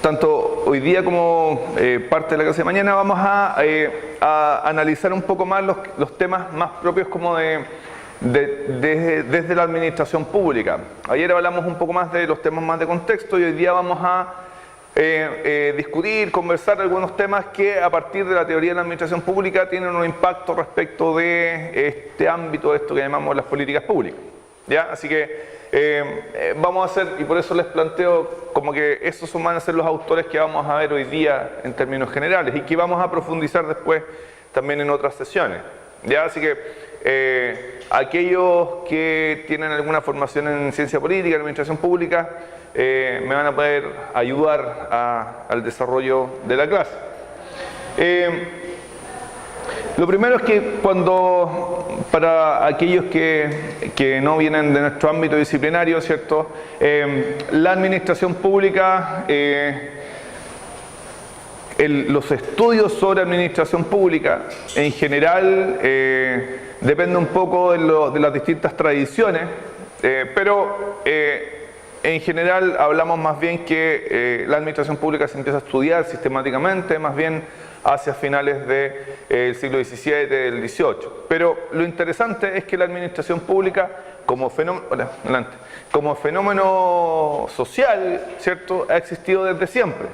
Tanto hoy día como parte de la clase de mañana vamos a analizar un poco más los temas más propios como desde la administración pública. Ayer hablamos un poco más de los temas más de contexto y hoy día vamos a discutir, conversar algunos temas que a partir de la teoría de la administración pública tienen un impacto respecto de este ámbito, de esto que llamamos las políticas públicas. ¿Ya? Así que vamos a hacer, y por eso les planteo como que esos van a ser los autores que vamos a ver hoy día en términos generales y que vamos a profundizar después también en otras sesiones. ¿Ya? Así que aquellos que tienen alguna formación en ciencia política, en administración pública, me van a poder ayudar al desarrollo de la clase. Lo primero es que para aquellos que no vienen de nuestro ámbito disciplinario, ¿cierto? La administración pública, los estudios sobre administración pública en general depende un poco de las distintas tradiciones, pero en general hablamos más bien que la administración pública se empieza a estudiar sistemáticamente, más bien hacia finales del siglo XVII, del XVIII. Pero lo interesante es que la administración pública, como fenómeno social, ¿cierto?, ha existido desde siempre.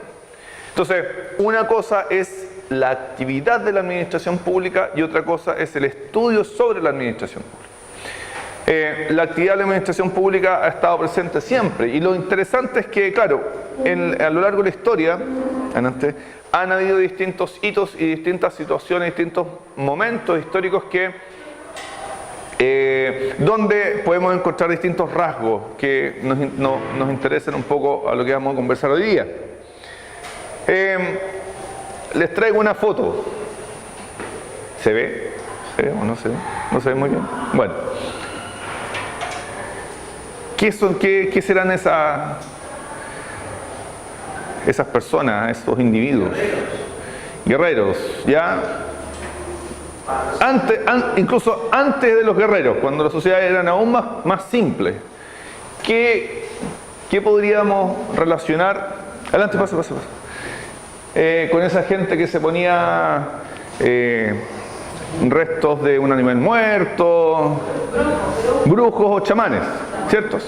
Entonces, una cosa es la actividad de la administración pública y otra cosa es el estudio sobre la administración pública. La actividad de la administración pública ha estado presente siempre y lo interesante es que, claro, a lo largo de la historia, han habido distintos hitos y distintas situaciones, distintos momentos históricos donde podemos encontrar distintos rasgos que nos interesen un poco a lo que vamos a conversar hoy día. Les traigo una foto. ¿Se ve? ¿Se ve o no se ve? ¿No se ve muy bien? Bueno. ¿Qué serán esas personas, esos individuos? Guerreros, ¿ya? Incluso antes de los guerreros, cuando las sociedades eran aún más simples, ¿qué podríamos relacionar? Adelante, pasa. Con esa gente que se ponía restos de un animal muerto, brujos o chamanes, ¿ciertos?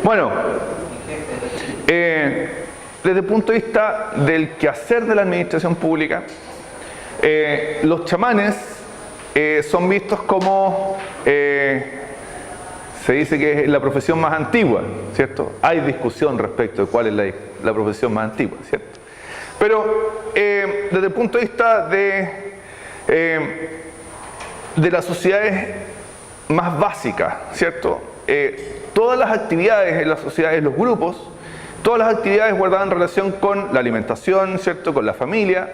Bueno, desde el punto de vista del quehacer de la administración pública, los chamanes son vistos como, se dice que es la profesión más antigua, ¿cierto? Hay discusión respecto de cuál es la profesión más antigua, ¿cierto? Pero desde el punto de vista de las sociedades más básicas, ¿cierto? Todas las actividades en las sociedades, los grupos, todas las actividades guardaban relación con la alimentación, ¿cierto? Con la familia,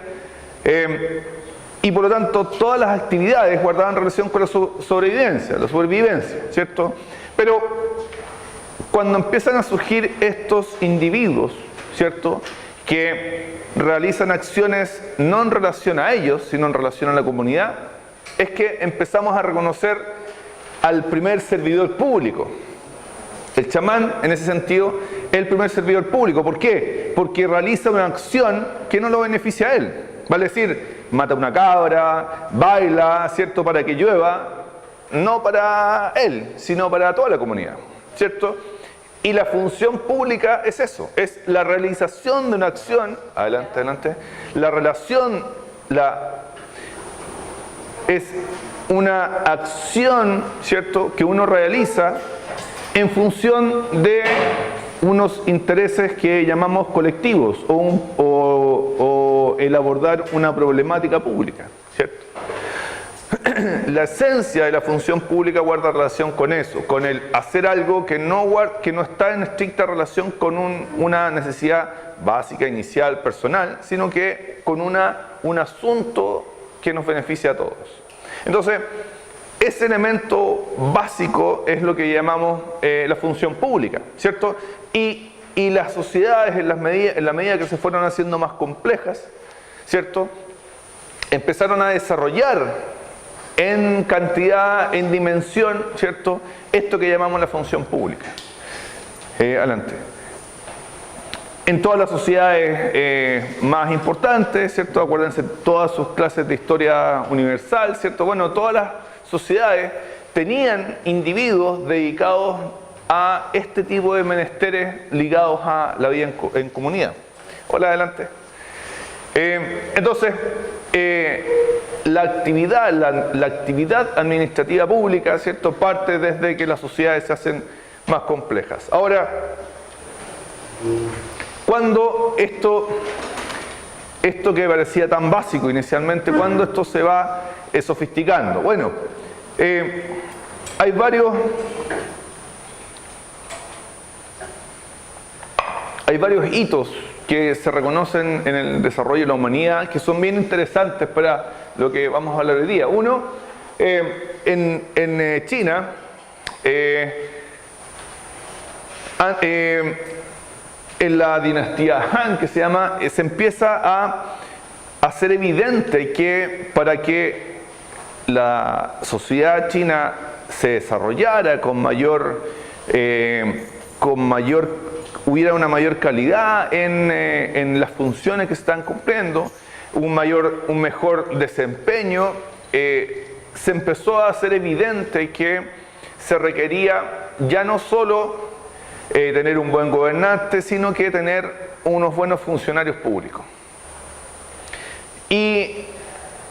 y por lo tanto todas las actividades guardaban relación con la sobrevivencia, la supervivencia, ¿cierto? Pero cuando empiezan a surgir estos individuos, ¿cierto?, que realizan acciones no en relación a ellos, sino en relación a la comunidad, es que empezamos a reconocer al primer servidor público. El chamán, en ese sentido, es el primer servidor público. ¿Por qué? Porque realiza una acción que no lo beneficia a él. Vale decir, mata una cabra, baila, ¿cierto?, para que llueva, no para él, sino para toda la comunidad, ¿cierto? Y la función pública es eso, es la realización de una acción, adelante, es una acción, ¿cierto?, que uno realiza en función de unos intereses que llamamos colectivos o el abordar una problemática pública, ¿cierto? La esencia de la función pública guarda relación con eso, con el hacer algo que no está en estricta relación con una necesidad básica, inicial, personal, sino que con un asunto que nos beneficia a todos. Entonces, ese elemento básico es lo que llamamos la función pública, ¿cierto? Y las sociedades, en la medida que se fueron haciendo más complejas, ¿cierto?, empezaron a desarrollar en cantidad, en dimensión, ¿cierto?, esto que llamamos la función pública. Adelante. En todas las sociedades más importantes, ¿cierto? Acuérdense, todas sus clases de historia universal, ¿cierto? Bueno, todas las sociedades tenían individuos dedicados a este tipo de menesteres ligados a la vida en comunidad. Hola, adelante. Entonces, la actividad administrativa pública, ¿cierto? Parte desde que las sociedades se hacen más complejas. Ahora, cuando esto que parecía tan básico inicialmente, cuando esto se va sofisticando? Bueno, hay varios hitos que se reconocen en el desarrollo de la humanidad que son bien interesantes para lo que vamos a hablar hoy día. Uno, en China, en la dinastía Han, que se llama, se empieza a hacer evidente que para que la sociedad china se desarrollara hubiera una mayor calidad en las funciones que se están cumpliendo, un mejor desempeño, se empezó a hacer evidente que se requería ya no solo tener un buen gobernante, sino que tener unos buenos funcionarios públicos. Y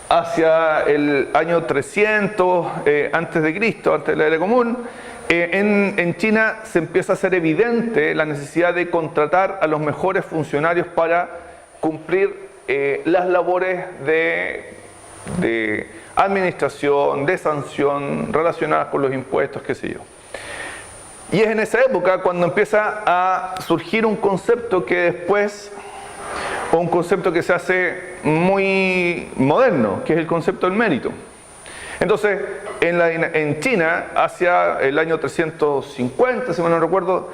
hacia el año 300 antes de Cristo, antes de la era común, en China se empieza a hacer evidente la necesidad de contratar a los mejores funcionarios para cumplir las labores de administración, de sanción, relacionadas con los impuestos, qué sé yo. Y es en esa época cuando empieza a surgir un concepto que después, o un concepto que se hace muy moderno, que es el concepto del mérito. Entonces, en China, hacia el año 350, si mal no recuerdo,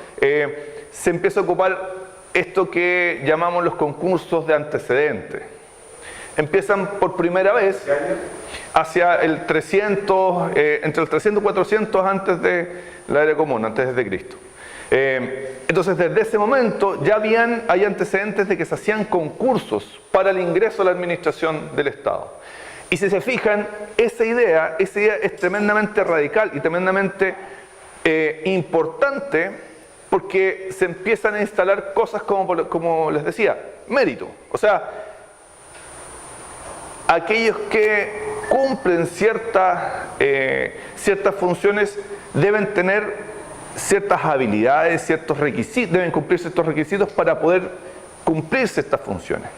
se empieza a ocupar esto que llamamos los concursos de antecedentes. Empiezan por primera vez hacia el 300, entre el 300 y 400 antes de la era común, antes de Cristo. Entonces, desde ese momento ya hay antecedentes de que se hacían concursos para el ingreso a la administración del Estado. Y si se fijan, esa idea es tremendamente radical y tremendamente importante, porque se empiezan a instalar cosas como les decía, mérito. O sea, aquellos que cumplen ciertas funciones deben tener ciertas habilidades, ciertos requisitos, deben cumplir ciertos requisitos para poder cumplirse estas funciones.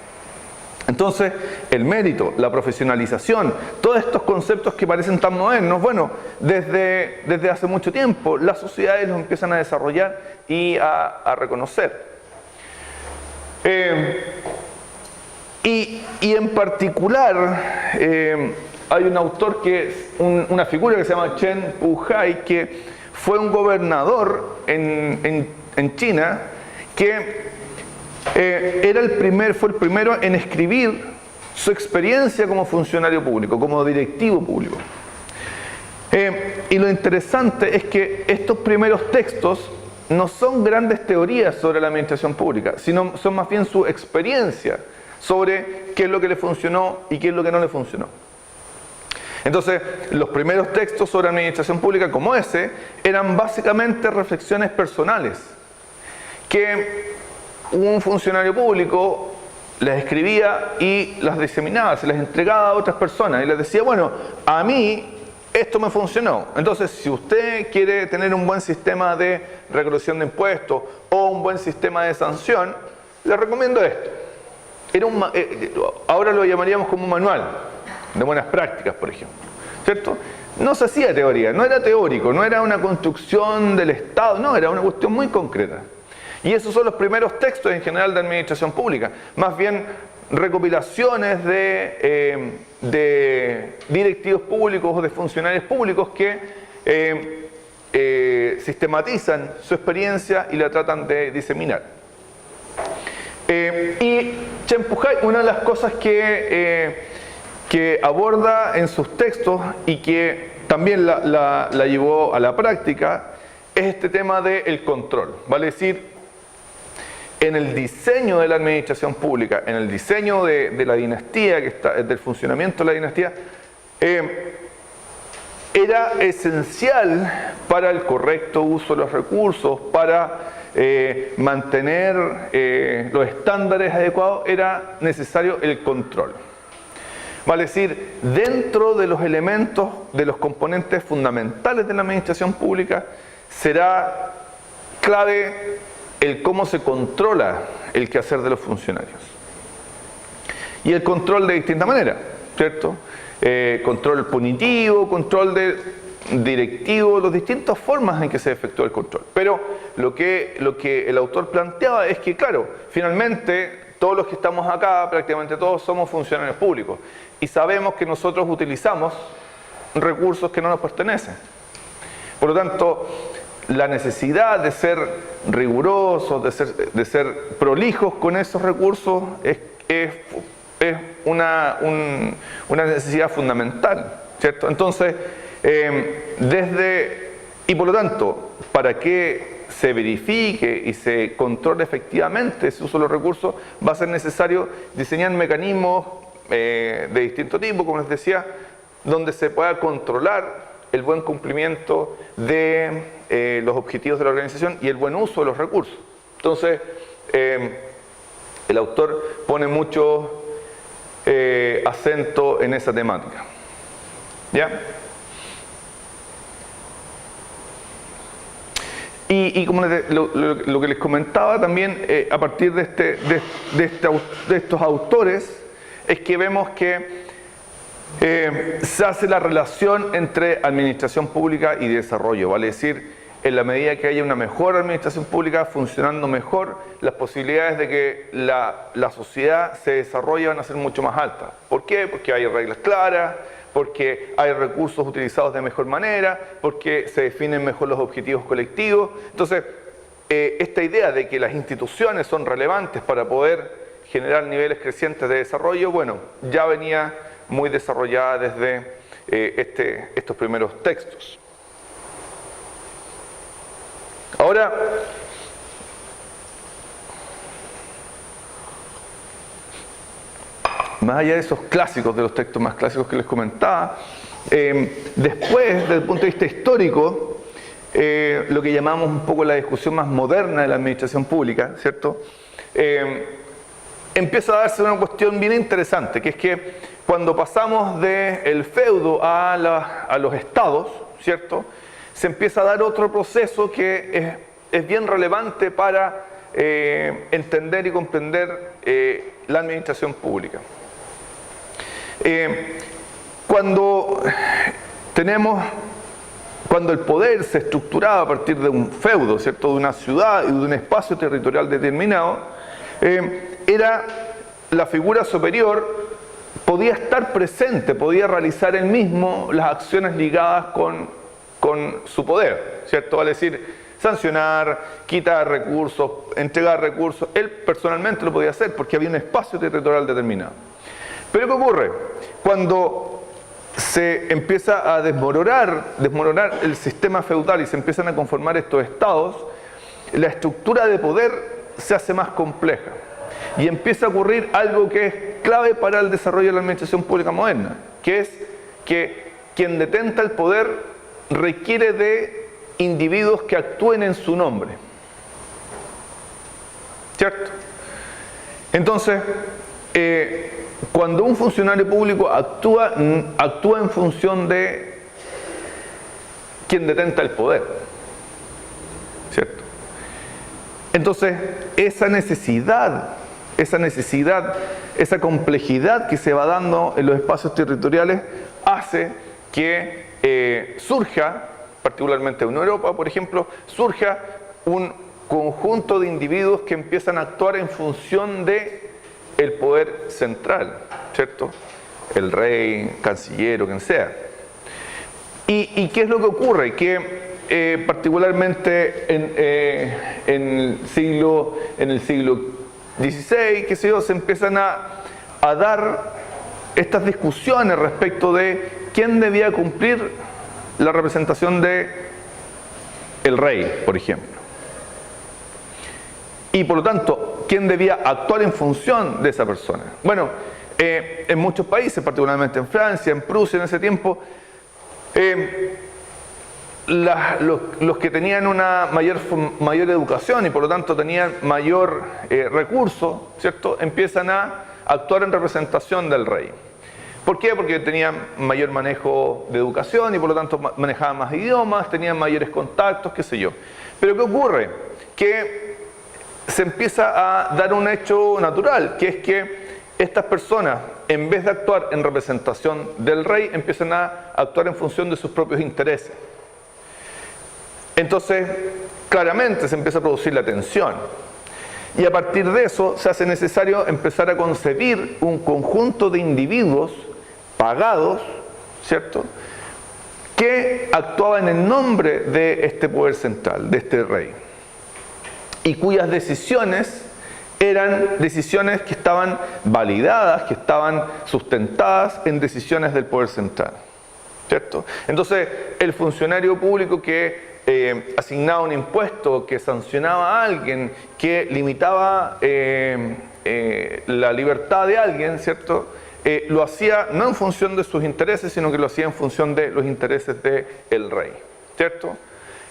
Entonces, el mérito, la profesionalización, todos estos conceptos que parecen tan modernos, bueno, desde hace mucho tiempo las sociedades los empiezan a desarrollar y a reconocer. Y en particular, hay un autor una figura que se llama Chen Puhai, que fue un gobernador en China, que fue el primero en escribir su experiencia como funcionario público, como directivo público. Y lo interesante es que estos primeros textos no son grandes teorías sobre la administración pública, sino son más bien su experiencia sobre qué es lo que le funcionó y qué es lo que no le funcionó. Entonces, los primeros textos sobre administración pública como ese eran básicamente reflexiones personales que un funcionario público las escribía y las diseminaba, se las entregaba a otras personas y les decía, bueno, a mí esto me funcionó. Entonces, si usted quiere tener un buen sistema de recaudación de impuestos o un buen sistema de sanción, le recomiendo esto. Ahora lo llamaríamos como un manual de buenas prácticas, por ejemplo, ¿cierto? No se hacía teoría, no era teórico, no era una construcción del Estado, no, era una cuestión muy concreta. Y esos son los primeros textos en general de administración pública, más bien recopilaciones de directivos públicos o de funcionarios públicos que sistematizan su experiencia y la tratan de diseminar. Y Chen Puhai, una de las cosas que aborda en sus textos y que también la llevó a la práctica, es este tema del control. Vale decir, en el diseño de la administración pública, en el diseño de la dinastía, del funcionamiento de la dinastía, era esencial para el correcto uso de los recursos, para mantener los estándares adecuados, era necesario el control. Vale decir, dentro de los elementos, de los componentes fundamentales de la administración pública, será clave el cómo se controla el quehacer de los funcionarios. Y el control de distintas maneras, ¿cierto? Control punitivo, control directivo, las distintas formas en que se efectúa el control. Pero lo que el autor planteaba es que, claro, finalmente todos los que estamos acá, prácticamente todos, somos funcionarios públicos y sabemos que nosotros utilizamos recursos que no nos pertenecen. Por lo tanto, la necesidad de ser rigurosos, de ser prolijos con esos recursos es una necesidad fundamental, ¿cierto? Entonces, y por lo tanto, para que se verifique y se controle efectivamente ese uso de los recursos, va a ser necesario diseñar mecanismos de distinto tipo, como les decía, donde se pueda controlar el buen cumplimiento de los objetivos de la organización y el buen uso de los recursos. Entonces, el autor pone mucho acento en esa temática. ¿Ya? Y como lo que les comentaba también, a partir de estos autores, es que vemos que se hace la relación entre administración pública y desarrollo, vale decir, en la medida que haya una mejor administración pública funcionando mejor, las posibilidades de que la sociedad se desarrolle van a ser mucho más altas. ¿Por qué? Porque hay reglas claras, porque hay recursos utilizados de mejor manera, porque se definen mejor los objetivos colectivos. Entonces, esta idea de que las instituciones son relevantes para poder generar niveles crecientes de desarrollo, bueno, ya venía muy desarrollada desde estos primeros textos. Ahora, más allá de esos clásicos, de los textos más clásicos que les comentaba, después, desde el punto de vista histórico, lo que llamamos un poco la discusión más moderna de la administración pública, ¿cierto? Empieza a darse una cuestión bien interesante, que es que cuando pasamos del feudo a los estados, ¿cierto?, se empieza a dar otro proceso que es bien relevante para entender y comprender la administración pública. Cuando el poder se estructuraba a partir de un feudo, ¿cierto?, de una ciudad y de un espacio territorial determinado, era la figura superior, podía estar presente, podía realizar él mismo las acciones ligadas con su poder, ¿cierto? Vale decir, sancionar, quitar recursos, entregar recursos, él personalmente lo podía hacer porque había un espacio territorial determinado. Pero ¿qué ocurre? Cuando se empieza a desmoronar el sistema feudal y se empiezan a conformar estos estados, la estructura de poder se hace más compleja y empieza a ocurrir algo que es clave para el desarrollo de la administración pública moderna, que es que quien detenta el poder requiere de individuos que actúen en su nombre, ¿cierto? Entonces, cuando un funcionario público actúa en función de quien detenta el poder, ¿cierto? Entonces, esa necesidad, esa complejidad que se va dando en los espacios territoriales hace que surja, particularmente en Europa, por ejemplo, surja un conjunto de individuos que empiezan a actuar en función de el poder central, ¿cierto? El rey, canciller o quien sea. ¿Y qué es lo que ocurre? Que particularmente en el siglo XVI, qué sé yo, se empiezan a dar estas discusiones respecto de quién debía cumplir la representación de el rey, por ejemplo. Y por lo tanto, ¿quién debía actuar en función de esa persona? Bueno, en muchos países, particularmente en Francia, en Prusia en ese tiempo, los que tenían una mayor educación y por lo tanto tenían mayor recurso, ¿cierto?, empiezan a actuar en representación del rey. ¿Por qué? Porque tenían mayor manejo de educación y por lo tanto manejaban más idiomas, tenían mayores contactos, qué sé yo. Pero ¿qué ocurre? Que se empieza a dar un hecho natural, que es que estas personas, en vez de actuar en representación del rey, empiezan a actuar en función de sus propios intereses. Entonces, claramente se empieza a producir la tensión. Y a partir de eso se hace necesario empezar a concebir un conjunto de individuos pagados, ¿cierto?, que actuaban en nombre de este poder central, de este rey, y cuyas decisiones eran decisiones que estaban validadas, que estaban sustentadas en decisiones del poder central, ¿cierto? Entonces, el funcionario público que asignaba un impuesto, que sancionaba a alguien, que limitaba la libertad de alguien, ¿cierto?, lo hacía no en función de sus intereses, sino que lo hacía en función de los intereses del rey, ¿cierto?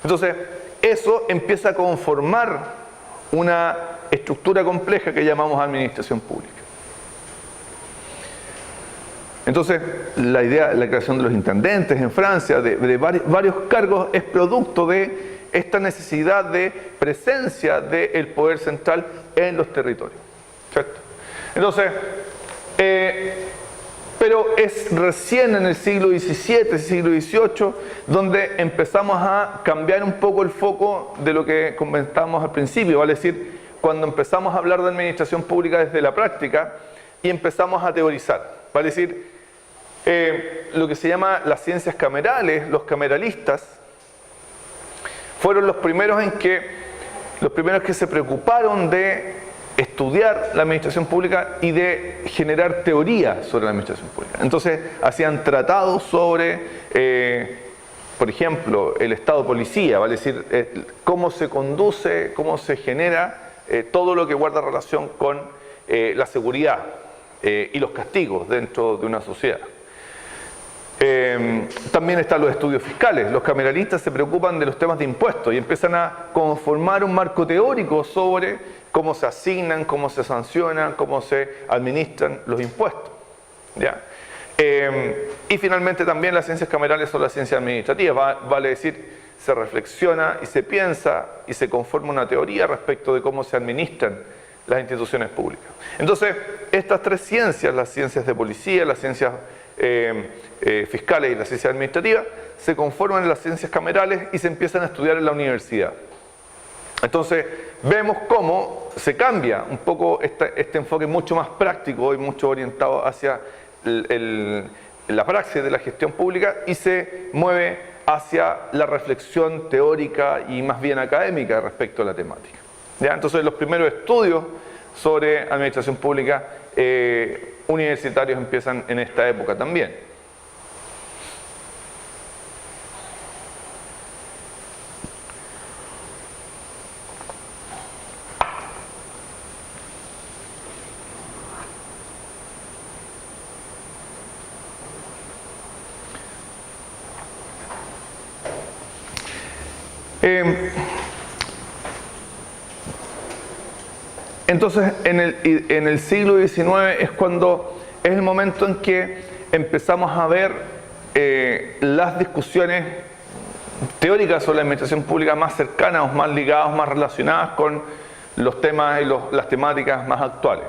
Entonces, eso empieza a conformar una estructura compleja que llamamos administración pública. Entonces, la idea de la creación de los intendentes en Francia, de varios cargos, es producto de esta necesidad de presencia del poder central en los territorios, ¿cierto? Entonces, pero es recién en el siglo XVII, siglo XVIII, donde empezamos a cambiar un poco el foco de lo que comentábamos al principio, vale decir, cuando empezamos a hablar de administración pública desde la práctica y empezamos a teorizar, vale decir, lo que se llama las ciencias camerales, los cameralistas, fueron los primeros que se preocuparon de estudiar la administración pública y de generar teoría sobre la administración pública. Entonces hacían tratados sobre, por ejemplo, el Estado policía, vale decir, cómo se conduce, cómo se genera todo lo que guarda relación con la seguridad y los castigos dentro de una sociedad. También están los estudios fiscales. Los cameralistas se preocupan de los temas de impuestos y empiezan a conformar un marco teórico sobre cómo se asignan, cómo se sancionan, cómo se administran los impuestos, ¿ya? Y finalmente también las ciencias camerales son las ciencias administrativas, vale decir, se reflexiona y se piensa y se conforma una teoría respecto de cómo se administran las instituciones públicas. Entonces, estas tres ciencias, las ciencias de policía, las ciencias fiscales y la ciencia administrativa, se conforman en las ciencias camerales y se empiezan a estudiar en la universidad. Entonces, vemos cómo se cambia un poco este enfoque mucho más práctico y mucho orientado hacia la praxis de la gestión pública y se mueve hacia la reflexión teórica y más bien académica respecto a la temática, ¿ya? Entonces, los primeros estudios sobre administración pública universitarios empiezan en esta época también. Entonces, en el siglo XIX es cuando es el momento en que empezamos a ver las discusiones teóricas sobre la administración pública más cercanas, o más ligadas, más relacionadas con los temas y las temáticas más actuales.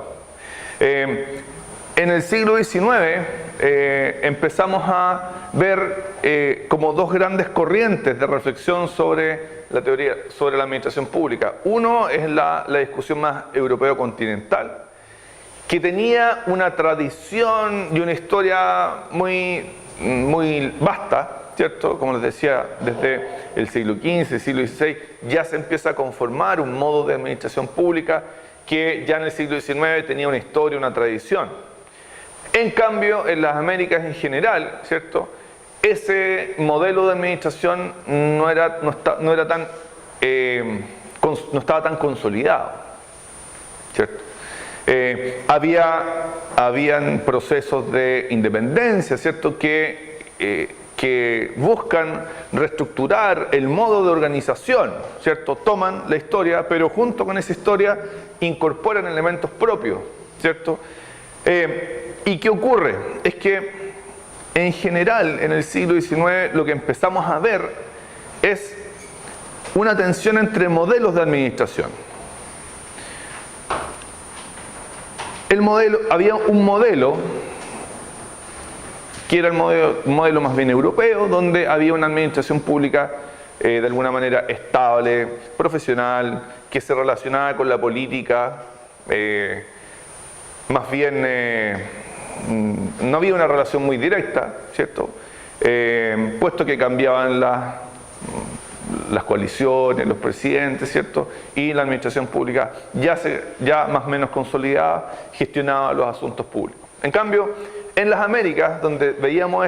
En el siglo XIX empezamos a ver como dos grandes corrientes de reflexión sobre la teoría, sobre la administración pública. Uno es la discusión más europeo-continental, que tenía una tradición y una historia muy vasta, ¿cierto? Como les decía, desde el siglo XV, siglo XVI, ya se empieza a conformar un modo de administración pública que ya en el siglo XIX tenía una historia, una tradición. En cambio, en las Américas en general, ¿cierto?, ese modelo de administración no estaba tan consolidado, ¿cierto? Habían procesos de independencia, ¿cierto? Que buscan reestructurar el modo de organización, ¿cierto? Toman la historia, pero junto con esa historia incorporan elementos propios, ¿cierto? ¿Y qué ocurre? Es que en general en el siglo XIX lo que empezamos a ver es una tensión entre modelos de administración. Había un modelo que era el modelo más bien europeo, donde había una administración pública de alguna manera estable, profesional, que se relacionaba con la política, más bien no había una relación muy directa, ¿cierto? Puesto que cambiaban las coaliciones, los presidentes, ¿cierto? Y la administración pública ya más o menos consolidada gestionaba los asuntos públicos. En cambio, en las Américas, donde veíamos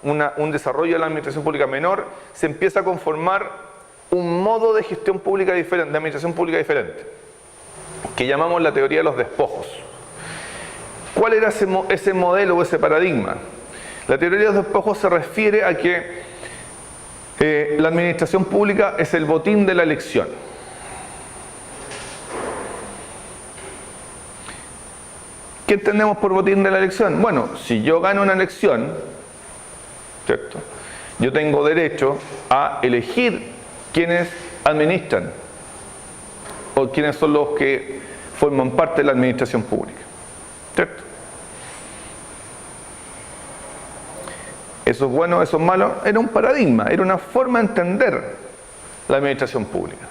un desarrollo de la administración pública menor, se empieza a conformar un modo de gestión pública diferente, de administración pública diferente, que llamamos la teoría de los despojos. ¿Cuál era ese modelo o ese paradigma? La teoría de los despojos se refiere a que la administración pública es el botín de la elección. ¿Qué entendemos por botín de la elección? Bueno, si yo gano una elección, ¿cierto? Yo tengo derecho a elegir quiénes administran o quiénes son los que forman parte de la administración pública, ¿cierto? Eso es bueno, eso es malo, era un paradigma, era una forma de entender la administración pública.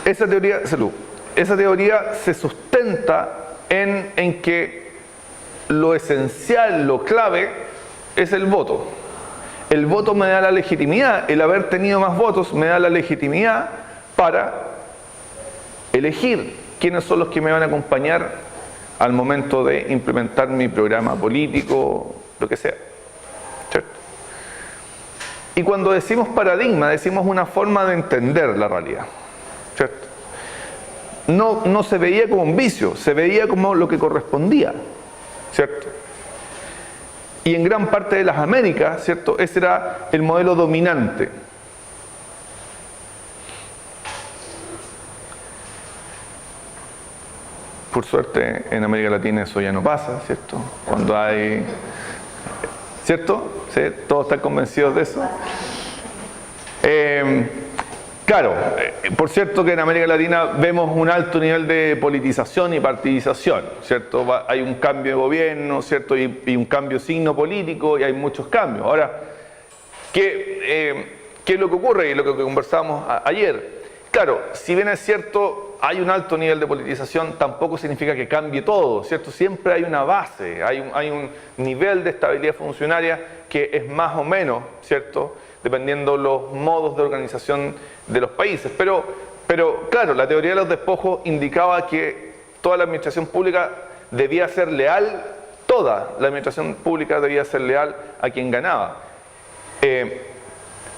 Esa teoría se sustenta en que lo esencial, lo clave, es el voto. El voto me da la legitimidad, el haber tenido más votos me da la legitimidad para elegir quiénes son los que me van a acompañar al momento de implementar mi programa político, lo que sea. ¿Cierto? Y cuando decimos paradigma, decimos una forma de entender la realidad. ¿Cierto? No se veía como un vicio, se veía como lo que correspondía, ¿cierto? Y en gran parte de las Américas, ¿cierto? Ese era el modelo dominante. Por suerte, en América Latina eso ya no pasa, ¿cierto? Cuando hay... ¿Cierto? ¿Sí? ¿Todos están convencidos de eso? Claro, por cierto que en América Latina vemos un alto nivel de politización y partidización, ¿cierto? Hay un cambio de gobierno, ¿cierto? Y un cambio de signo político y hay muchos cambios. Ahora, ¿qué es lo que ocurre y lo que conversábamos ayer? Claro, si bien es cierto, hay un alto nivel de politización, tampoco significa que cambie todo, ¿cierto? Siempre hay una base, hay un nivel de estabilidad funcionaria que es más o menos, ¿cierto?, dependiendo los modos de organización de los países. Pero claro, la teoría de los despojos indicaba que toda la administración pública debía ser leal, toda la administración pública debía ser leal a quien ganaba,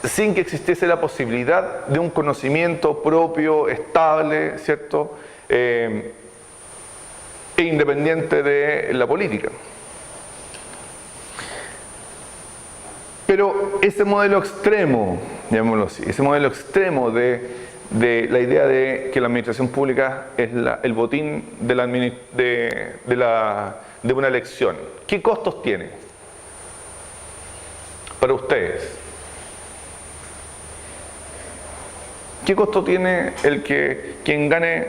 sin que existiese la posibilidad de un conocimiento propio, estable, ¿cierto?, e independiente de la política. Pero ese modelo extremo, llamémoslo así, ese modelo extremo de la idea de que la administración pública es el botín de una elección, ¿qué costos tiene para ustedes? ¿Qué costo tiene quien gane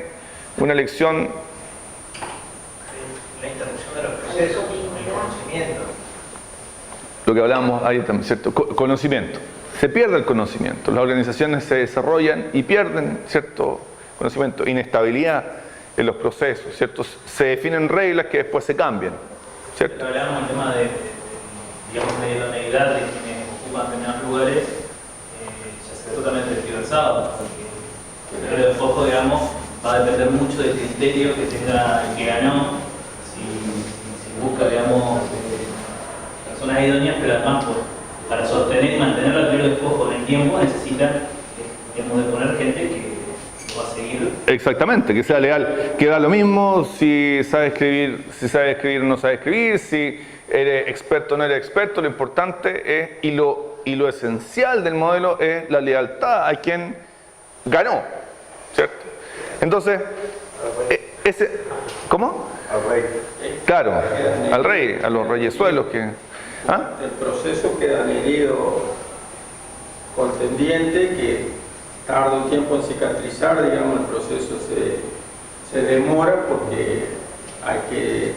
una elección? La interrupción de los procesos, el conocimiento. Lo que hablábamos ahí también, ¿cierto? Conocimiento. Se pierde el conocimiento. Las organizaciones se desarrollan y pierden cierto conocimiento. Inestabilidad en los procesos, ¿cierto? Se definen reglas que después se cambian, ¿cierto? Hablábamos del tema de idoneidad de quienes ocupan determinados lugares, ya se ve totalmente desdiversado, porque el foco, digamos, va a depender mucho del criterio que tenga el que ganó, si busca, digamos, personas idóneas, pero además por para sostener y mantener la teoría del despojo en el tiempo necesitan, digamos, de poner gente que lo va a seguir. Exactamente, que sea leal, que da lo mismo si sabe escribir o no sabe escribir, si eres experto o no eres experto, lo importante es, y lo esencial del modelo es la lealtad a quien ganó, ¿cierto? Entonces, ¿cómo? Al rey. Claro, al rey, a los reyesuelos que... ¿Ah? El proceso queda herido contendiente que tarda un tiempo en cicatrizar, digamos, el proceso se demora porque hay que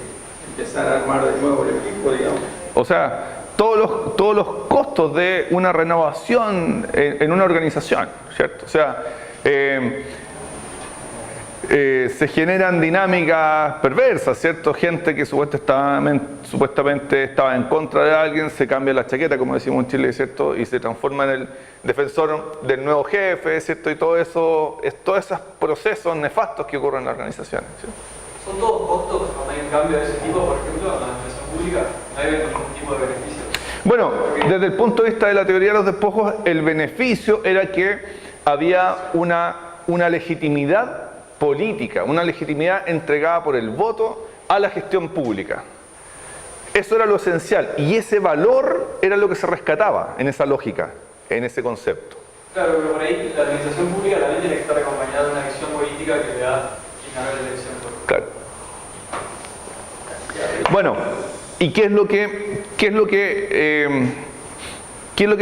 empezar a armar de nuevo el equipo, digamos. O sea, todos los costos de una renovación en una organización, ¿cierto? O sea, se generan dinámicas perversas, ¿cierto? Gente que supuestamente estaba en contra de alguien, se cambia la chaqueta, como decimos en Chile, ¿cierto? Y se transforma en el defensor del nuevo jefe, ¿cierto? Y todo eso, todos esos procesos nefastos que ocurren en las organizaciones, ¿cierto? ¿Son todos costos cuando hay un cambio de ese tipo, por ejemplo, en la administración pública? ¿No hay ningún tipo de beneficio? Bueno, desde el punto de vista de la teoría de los despojos, el beneficio era que había una legitimidad política, una legitimidad entregada por el voto a la gestión pública. Eso era lo esencial y ese valor era lo que se rescataba en esa lógica, en ese concepto. Claro, pero por ahí la administración pública también tiene que estar acompañada de una visión política que le da quien gana la elección. Claro. Bueno, ¿y qué es lo que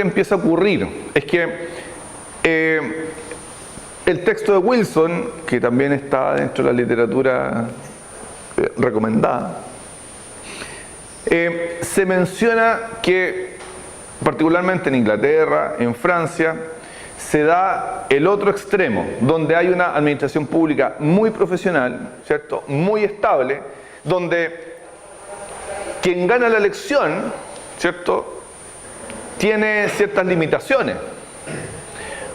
empieza a ocurrir? Es que el texto de Wilson, que también está dentro de la literatura recomendada, se menciona que particularmente en Inglaterra, en Francia, se da el otro extremo, donde hay una administración pública muy profesional, ¿cierto? Muy estable, donde quien gana la elección, ¿cierto?, tiene ciertas limitaciones.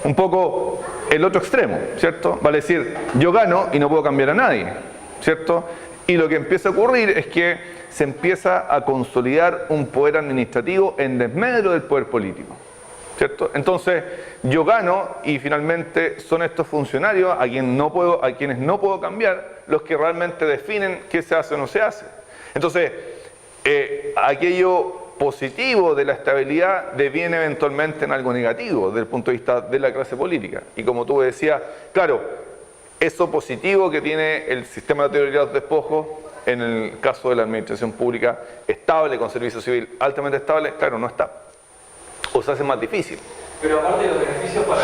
Un poco el otro extremo, ¿cierto? Vale decir, yo gano y no puedo cambiar a nadie, ¿cierto? Y lo que empieza a ocurrir es que se empieza a consolidar un poder administrativo en desmedro del poder político, ¿cierto? Entonces, yo gano y finalmente son estos funcionarios a quienes no puedo cambiar los que realmente definen qué se hace o no se hace. Entonces, aquello positivo de la estabilidad deviene eventualmente en algo negativo desde el punto de vista de la clase política. Y como tú decías, claro, eso positivo que tiene el sistema de teoría de los despojos, en el caso de la administración pública estable, con servicio civil altamente estable, claro, no está. O se hace más difícil. Pero aparte de los beneficios para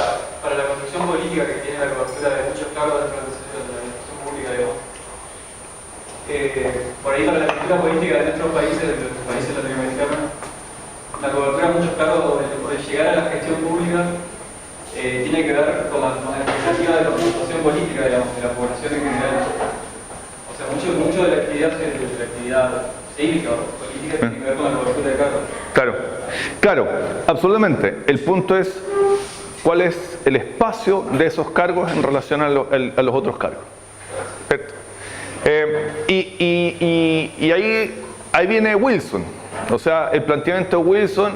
la construcción política que tiene la cobertura de muchos cargos dentro de la administración pública, digamos, por ahí para la estructura política de nuestros países latinoamericanos, la cobertura de muchos cargos por el llegar a la gestión pública tiene que ver con la expectativa de participación política, digamos, de la población en general. O sea, mucho de la actividad cívica o política tiene que ver con la cobertura de cargos. Claro, absolutamente. El punto es cuál es el espacio de esos cargos en relación a los otros cargos. Perfecto. Y ahí viene Wilson. O sea, el planteamiento de Wilson.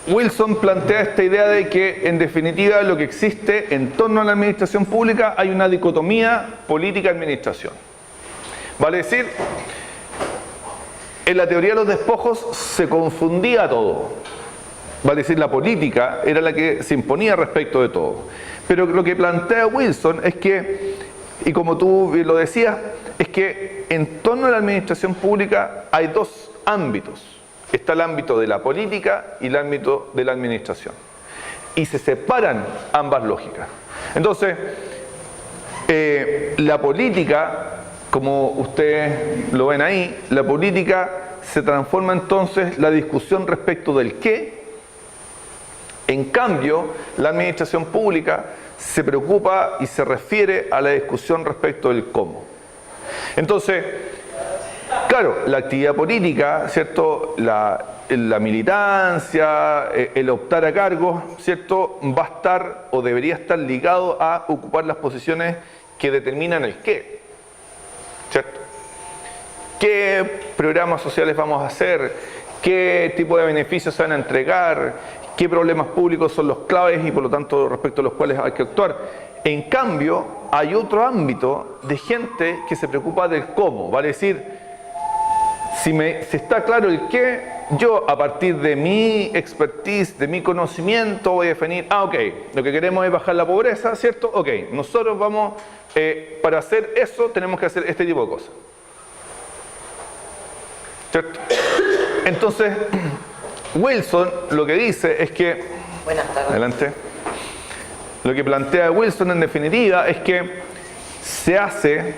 Wilson plantea esta idea de que, en definitiva, lo que existe en torno a la administración pública hay una dicotomía política-administración. Vale decir, en la teoría de los despojos se confundía todo. Vale decir, la política era la que se imponía respecto de todo. Pero lo que plantea Wilson es que, y como tú lo decías, es que en torno a la administración pública hay dos ámbitos. Está el ámbito de la política y el ámbito de la administración. Y se separan ambas lógicas. Entonces, la política, como ustedes lo ven ahí, la política se transforma entonces la discusión respecto del qué. En cambio, la administración pública se preocupa y se refiere a la discusión respecto del cómo. Entonces, claro, la actividad política, ¿cierto?, la militancia, el optar a cargos, ¿cierto?, va a estar o debería estar ligado a ocupar las posiciones que determinan el qué, ¿cierto? ¿Qué programas sociales vamos a hacer? qué tipo de beneficios se van a entregar, qué problemas públicos son los claves y por lo tanto respecto a los cuales hay que actuar. En cambio, hay otro ámbito de gente que se preocupa del cómo, vale decir, si está claro el qué, yo a partir de mi expertise, de mi conocimiento voy a definir, ok, lo que queremos es bajar la pobreza, ¿cierto? Ok, nosotros vamos, para hacer eso tenemos que hacer este tipo de cosas. ¿Cierto? Entonces, Wilson lo que dice es que... Buenas tardes. Adelante. Lo que plantea Wilson en definitiva es que se hace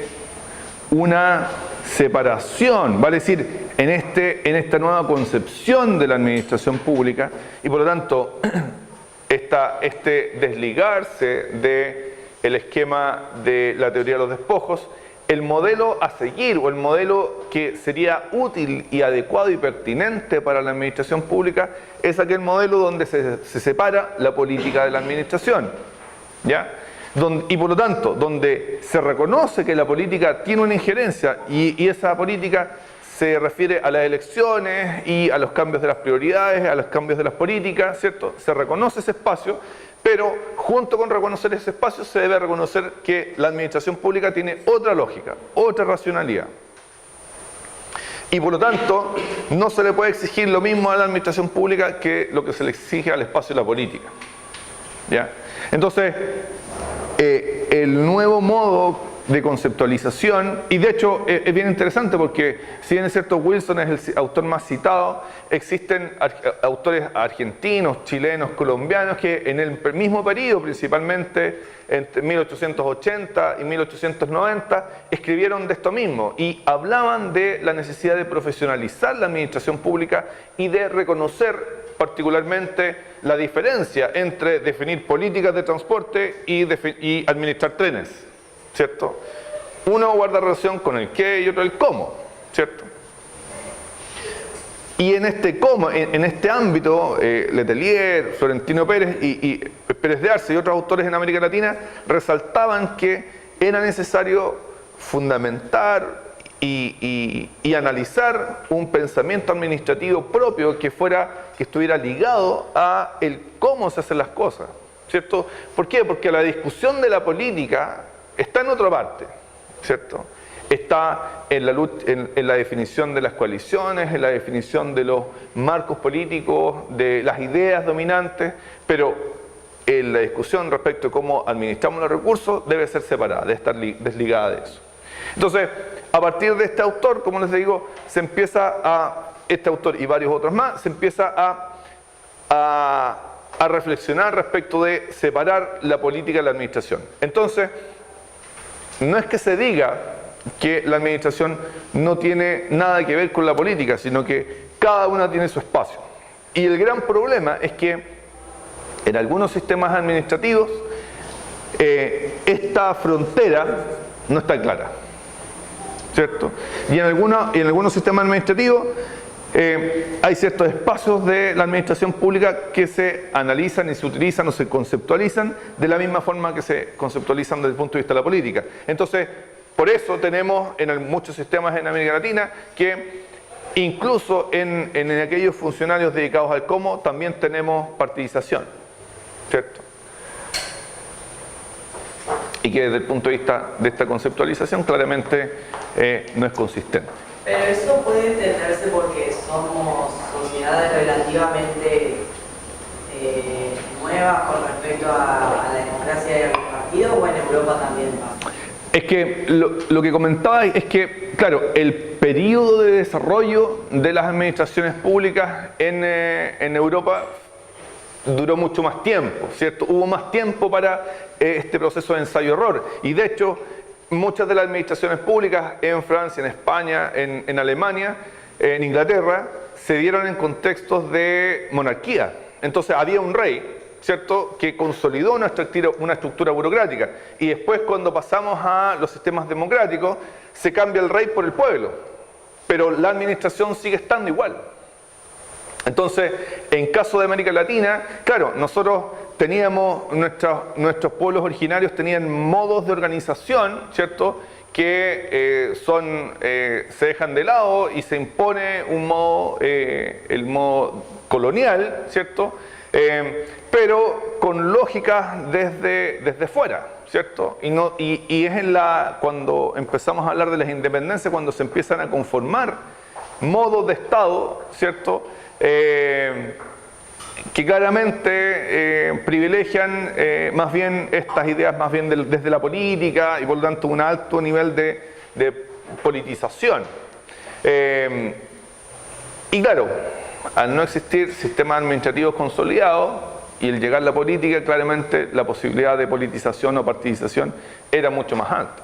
una separación, vale decir, en esta nueva concepción de la administración pública y por lo tanto este desligarse del esquema de la teoría de los despojos, el modelo a seguir o el modelo que sería útil y adecuado y pertinente para la administración pública es aquel modelo donde se separa la política de la administración, ¿ya? Y por lo tanto, donde se reconoce que la política tiene una injerencia y esa política se refiere a las elecciones y a los cambios de las prioridades, a los cambios de las políticas, ¿cierto? Se reconoce ese espacio, pero junto con reconocer ese espacio se debe reconocer que la administración pública tiene otra lógica, otra racionalidad. Y por lo tanto, no se le puede exigir lo mismo a la administración pública que lo que se le exige al espacio de la política, ¿ya? Entonces, el nuevo modo de conceptualización, y de hecho es bien interesante porque si bien es cierto Wilson es el autor más citado, existen autores argentinos, chilenos, colombianos que en el mismo periodo, principalmente entre 1880 y 1890, escribieron de esto mismo y hablaban de la necesidad de profesionalizar la administración pública y de reconocer particularmente la diferencia entre definir políticas de transporte y administrar trenes, ¿cierto? Uno guarda relación con el qué y otro el cómo, ¿cierto? Y en este cómo, en este ámbito, Letelier, Florentino Pérez y Pérez de Arce y otros autores en América Latina resaltaban que era necesario fundamentar y analizar un pensamiento administrativo propio que estuviera ligado a el cómo se hacen las cosas, ¿cierto? ¿Por qué? Porque la discusión de la política está en otra parte, ¿cierto? Está en la definición de las coaliciones, en la definición de los marcos políticos, de las ideas dominantes, pero en la discusión respecto a cómo administramos los recursos debe ser separada, debe estar desligada de eso. Entonces, a partir de este autor, como les digo, este autor y varios otros más, se empieza a reflexionar respecto de separar la política de la administración. Entonces, no es que se diga que la administración no tiene nada que ver con la política, sino que cada una tiene su espacio. Y el gran problema es que en algunos sistemas administrativos esta frontera no está clara, ¿cierto? Y en algunos sistemas administrativos hay ciertos espacios de la administración pública que se analizan y se utilizan o se conceptualizan de la misma forma que se conceptualizan desde el punto de vista de la política. Entonces, por eso tenemos en muchos sistemas en América Latina que incluso en aquellos funcionarios dedicados al cómo también tenemos partidización, ¿cierto? Y que desde el punto de vista de esta conceptualización claramente no es consistente. Pero eso puede entenderse porque somos sociedades relativamente nuevas con respecto a la democracia y al partido, o en Europa también pasa. Es que lo que comentaba es que, claro, el periodo de desarrollo de las administraciones públicas en Europa duró mucho más tiempo, ¿cierto? Hubo más tiempo para este proceso de ensayo-error. Y de hecho, muchas de las administraciones públicas en Francia, en España, en Alemania, en Inglaterra, se dieron en contextos de monarquía. Entonces había un rey, ¿cierto?, que consolidó una estructura burocrática. Y después, cuando pasamos a los sistemas democráticos, se cambia el rey por el pueblo. Pero la administración sigue estando igual. Entonces, en caso de América Latina, claro, nosotros teníamos, nuestros pueblos originarios tenían modos de organización, ¿cierto?, que se dejan de lado y se impone un modo, el modo colonial, ¿cierto?, pero con lógicas desde fuera, ¿cierto? Y es cuando empezamos a hablar de las independencias, cuando se empiezan a conformar modos de Estado, ¿cierto?, que claramente privilegian más bien estas ideas más bien desde la política y por lo tanto un alto nivel de politización. Y claro, al no existir sistemas administrativos consolidados y el llegar a la política, claramente la posibilidad de politización o partidización era mucho más alta,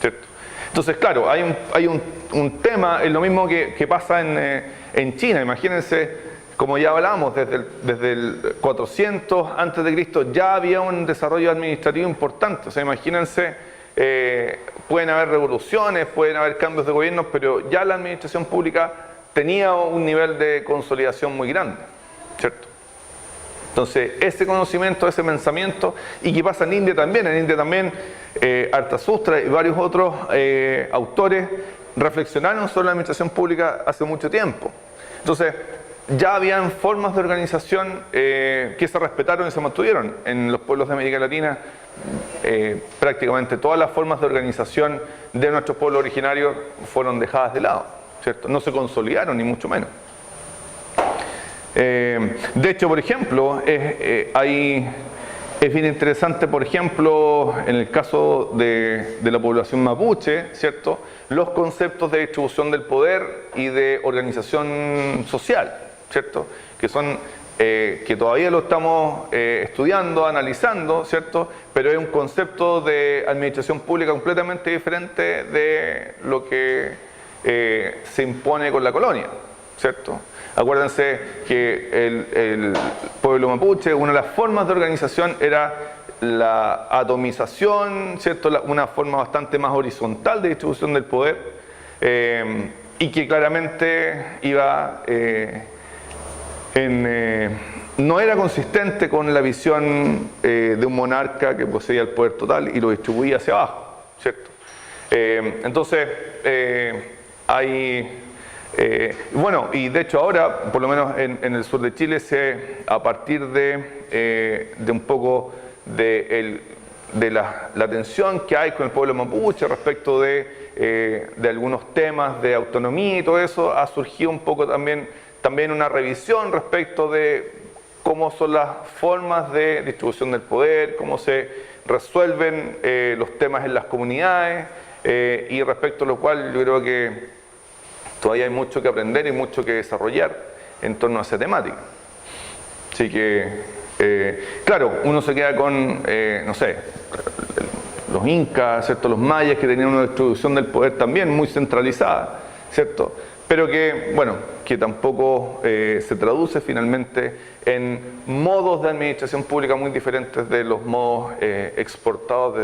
¿cierto? Entonces, claro, hay un tema, es lo mismo que pasa en China. Imagínense, como ya hablábamos, desde el 400 a.C. ya había un desarrollo administrativo importante. O sea, imagínense, pueden haber revoluciones, pueden haber cambios de gobierno, pero ya la administración pública tenía un nivel de consolidación muy grande, ¿cierto? Entonces, ese conocimiento, ese pensamiento, y que pasa en India también, Arthashastra y varios otros autores reflexionaron sobre la administración pública hace mucho tiempo. Entonces, ya habían formas de organización que se respetaron y se mantuvieron. En los pueblos de América Latina, prácticamente todas las formas de organización de nuestros pueblos originarios fueron dejadas de lado, ¿cierto? No se consolidaron, ni mucho menos. De hecho, por ejemplo, es bien interesante, por ejemplo, en el caso de la población mapuche, ¿cierto?, los conceptos de distribución del poder y de organización social, ¿cierto?, que son que todavía lo estamos estudiando, analizando, ¿cierto?, pero es un concepto de administración pública completamente diferente de lo que se impone con la colonia, ¿cierto? Acuérdense que el pueblo mapuche, una de las formas de organización era la atomización, ¿cierto?, una forma bastante más horizontal de distribución del poder, y que claramente iba no era consistente con la visión de un monarca que poseía el poder total y lo distribuía hacia abajo, ¿cierto? Entonces, bueno, y de hecho ahora, por lo menos en el sur de Chile, a partir de un poco de la tensión que hay con el pueblo mapuche respecto de algunos temas de autonomía y todo eso, ha surgido un poco también una revisión respecto de cómo son las formas de distribución del poder, cómo se resuelven los temas en las comunidades, y respecto a lo cual yo creo que todavía hay mucho que aprender y mucho que desarrollar en torno a esa temática. Así que, claro, uno se queda con, no sé, los incas, ¿cierto?, los mayas, que tenían una distribución del poder también muy centralizada, ¿cierto?, pero que, bueno, que tampoco se traduce finalmente en modos de administración pública muy diferentes de los modos exportados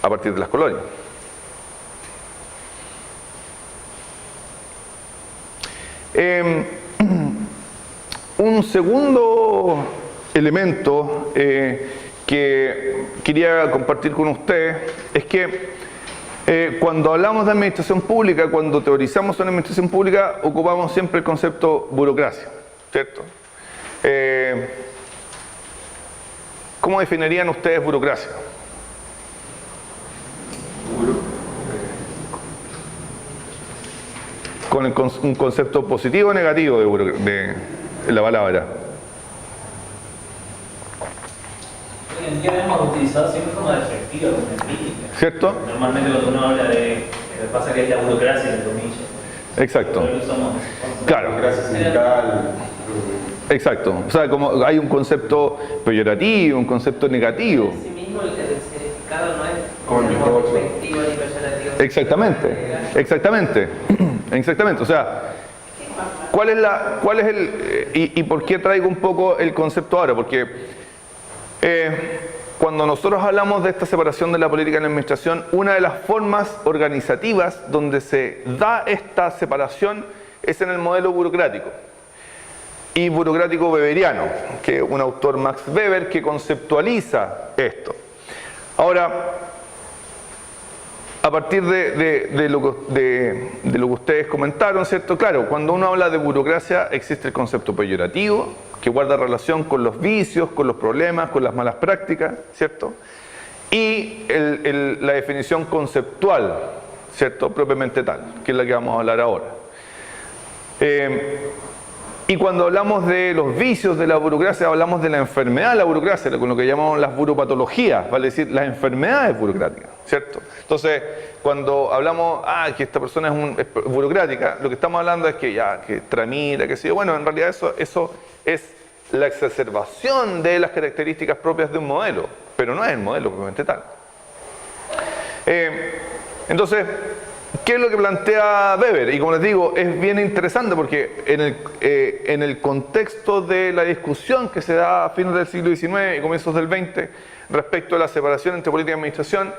a partir de las colonias. Un segundo elemento que quería compartir con ustedes es que cuando hablamos de administración pública, cuando teorizamos sobre administración pública, ocupamos siempre el concepto burocracia, ¿cierto? ¿Cómo definirían ustedes burocracia? Con un concepto positivo o negativo de la palabra. Hoy en día hemos utilizado siempre como adjetivo, como crítica. ¿Cierto? Normalmente cuando uno habla pasa que es la burocracia, entre comillas. Exacto. Pero lo usamos. Claro. Burocracia sindical. Exacto. O sea, como hay un concepto peyorativo, un concepto negativo. En sí mismo el significado no es Con ni el despectivo ni peyorativo. Exactamente. O sea, ¿cuál es el y por qué traigo un poco el concepto ahora? Porque cuando nosotros hablamos de esta separación de la política y la administración, una de las formas organizativas donde se da esta separación es en el modelo burocrático. y burocrático weberiano, que es un autor, Max Weber, que conceptualiza esto. Ahora, a partir de lo que ustedes comentaron, ¿cierto? Claro, cuando uno habla de burocracia existe el concepto peyorativo, que guarda relación con los vicios, con los problemas, con las malas prácticas, ¿cierto? Y la definición conceptual, ¿cierto? Propiamente tal, que es la que vamos a hablar ahora. Y cuando hablamos de los vicios de la burocracia, hablamos de la enfermedad de la burocracia, con lo que llamamos las buropatologías, vale decir, las enfermedades burocráticas, ¿cierto? Entonces, cuando hablamos, que esta persona es burocrática, lo que estamos hablando es que tramita, que sí. Bueno, en realidad eso es la exacerbación de las características propias de un modelo, pero no es el modelo propiamente tal. Entonces, ¿qué es lo que plantea Weber? Y como les digo, es bien interesante porque en el contexto de la discusión que se da a fines del siglo XIX y comienzos del XX respecto a la separación entre política y administración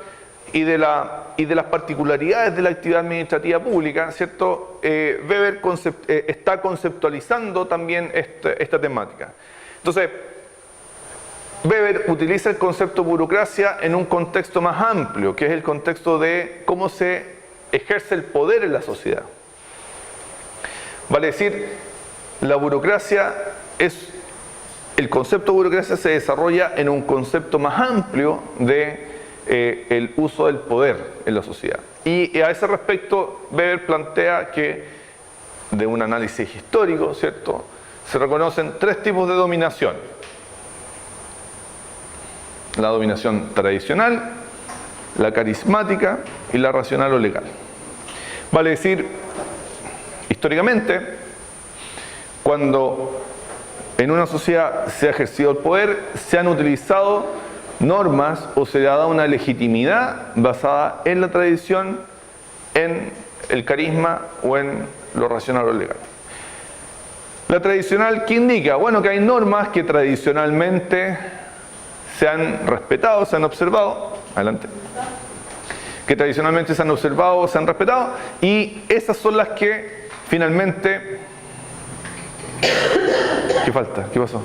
y de las particularidades de la actividad administrativa pública, ¿cierto? Weber está conceptualizando también esta temática. Entonces, Weber utiliza el concepto burocracia en un contexto más amplio, que es el contexto de cómo se ejerce el poder en la sociedad. Vale decir, la burocracia el concepto de burocracia se desarrolla en un concepto más amplio de el uso del poder en la sociedad. Y a ese respecto, Weber plantea que, de un análisis histórico, ¿cierto?, se reconocen 3 tipos de dominación. La dominación tradicional, la carismática y la racional o legal. Vale decir, históricamente, cuando en una sociedad se ha ejercido el poder, se han utilizado normas o se le ha dado una legitimidad basada en la tradición, en el carisma o en lo racional o legal. La tradicional, ¿qué indica? Bueno, que hay normas que tradicionalmente se han respetado, se han observado. Adelante. Que tradicionalmente se han observado, se han respetado, y esas son las que finalmente... ¿Qué falta? ¿Qué pasó?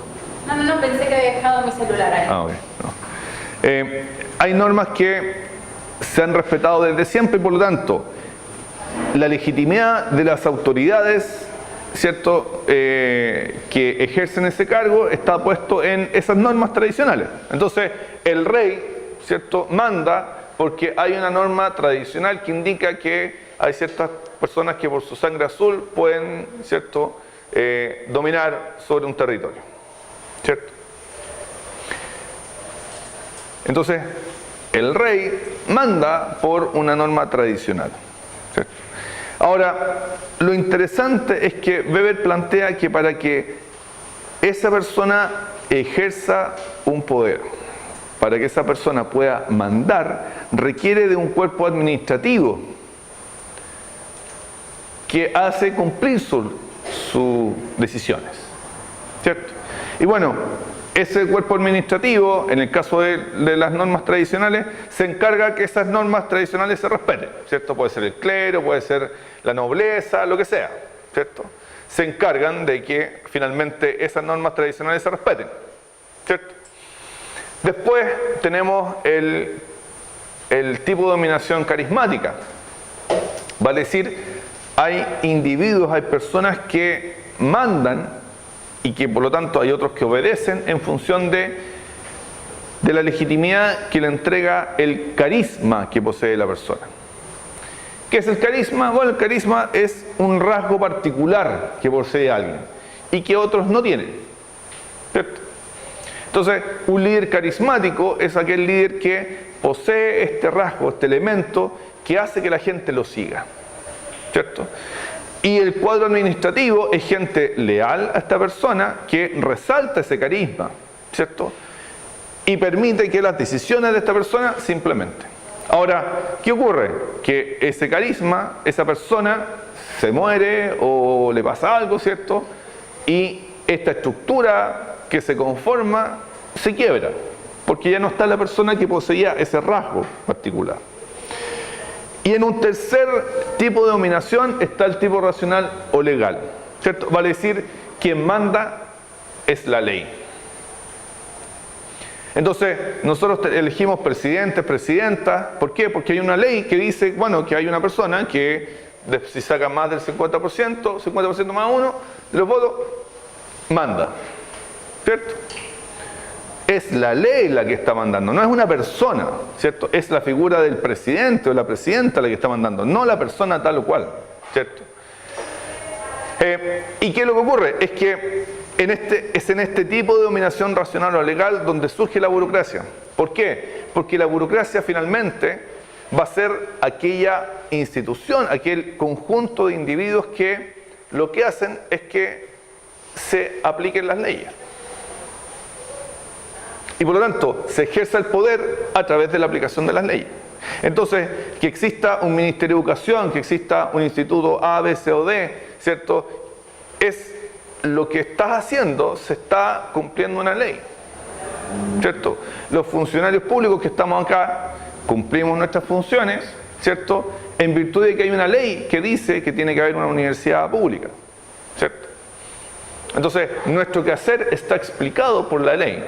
No, pensé que había dejado mi celular ahí. Ok. No. Hay normas que se han respetado desde siempre y por lo tanto la legitimidad de las autoridades, ¿cierto?, que ejercen ese cargo está puesto en esas normas tradicionales. Entonces el rey, ¿cierto?, manda porque hay una norma tradicional que indica que hay ciertas personas que por su sangre azul pueden, ¿cierto?, dominar sobre un territorio, ¿cierto? Entonces, el rey manda por una norma tradicional, ¿cierto? Ahora, lo interesante es que Weber plantea que para que esa persona ejerza un poder, para que esa persona pueda mandar, requiere de un cuerpo administrativo que hace cumplir sus decisiones, ¿cierto? Y bueno, ese cuerpo administrativo, en el caso de las normas tradicionales, se encarga que esas normas tradicionales se respeten, ¿cierto? Puede ser el clero, puede ser la nobleza, lo que sea, ¿cierto? Se encargan de que finalmente esas normas tradicionales se respeten, ¿cierto? Después tenemos el tipo de dominación carismática. Vale decir, hay individuos, hay personas que mandan y que por lo tanto hay otros que obedecen en función de la legitimidad que le entrega el carisma que posee la persona. ¿Qué es el carisma? Bueno, el carisma es un rasgo particular que posee alguien y que otros no tienen, ¿cierto? Entonces, un líder carismático es aquel líder que posee este rasgo, este elemento que hace que la gente lo siga, ¿cierto? Y el cuadro administrativo es gente leal a esta persona que resalta ese carisma, ¿cierto? Y permite que las decisiones de esta persona se implementen. Ahora, ¿qué ocurre? Que ese carisma, esa persona se muere o le pasa algo, ¿cierto? Y esta estructura que se conforma se quiebra, porque ya no está la persona que poseía ese rasgo particular. Y en un tercer tipo de dominación está el tipo racional o legal, ¿cierto? Vale decir, quien manda es la ley. Entonces, nosotros elegimos presidentes, presidentas. ¿Por qué? Porque hay una ley que dice, bueno, que hay una persona que si saca más del 50%, 50% más uno de los votos, manda. ¿Cierto? Es la ley la que está mandando, no es una persona, ¿cierto? Es la figura del presidente o la presidenta la que está mandando, no la persona tal o cual, ¿cierto? ¿Y qué es lo que ocurre? Es que es en este tipo de dominación racional o legal donde surge la burocracia. ¿Por qué? Porque la burocracia finalmente va a ser aquella institución, aquel conjunto de individuos que lo que hacen es que se apliquen las leyes. Y por lo tanto, se ejerce el poder a través de la aplicación de las leyes. Entonces, que exista un Ministerio de Educación, que exista un instituto A, B, C o D, ¿cierto? Es lo que estás haciendo, se está cumpliendo una ley, ¿cierto? Los funcionarios públicos que estamos acá cumplimos nuestras funciones, ¿cierto? En virtud de que hay una ley que dice que tiene que haber una universidad pública, ¿cierto? Entonces, nuestro quehacer está explicado por la ley.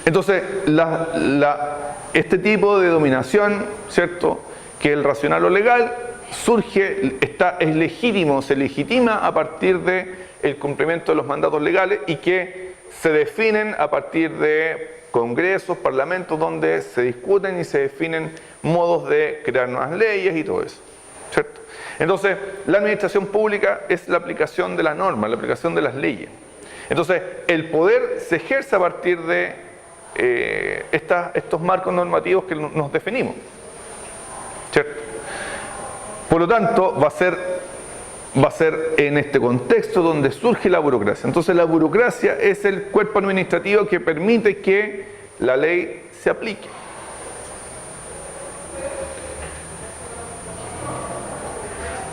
Entonces, este tipo de dominación, ¿cierto?, que el racional o legal surge, es legítimo, se legitima a partir del cumplimiento de los mandatos legales y que se definen a partir de congresos, parlamentos, donde se discuten y se definen modos de crear nuevas leyes y todo eso, ¿cierto? Entonces, la administración pública es la aplicación de la norma, la aplicación de las leyes. Entonces, el poder se ejerce a partir de estos marcos normativos que nos definimos, ¿cierto? Por lo tanto, va a ser en este contexto donde surge la burocracia. Entonces, la burocracia es el cuerpo administrativo que permite que la ley se aplique.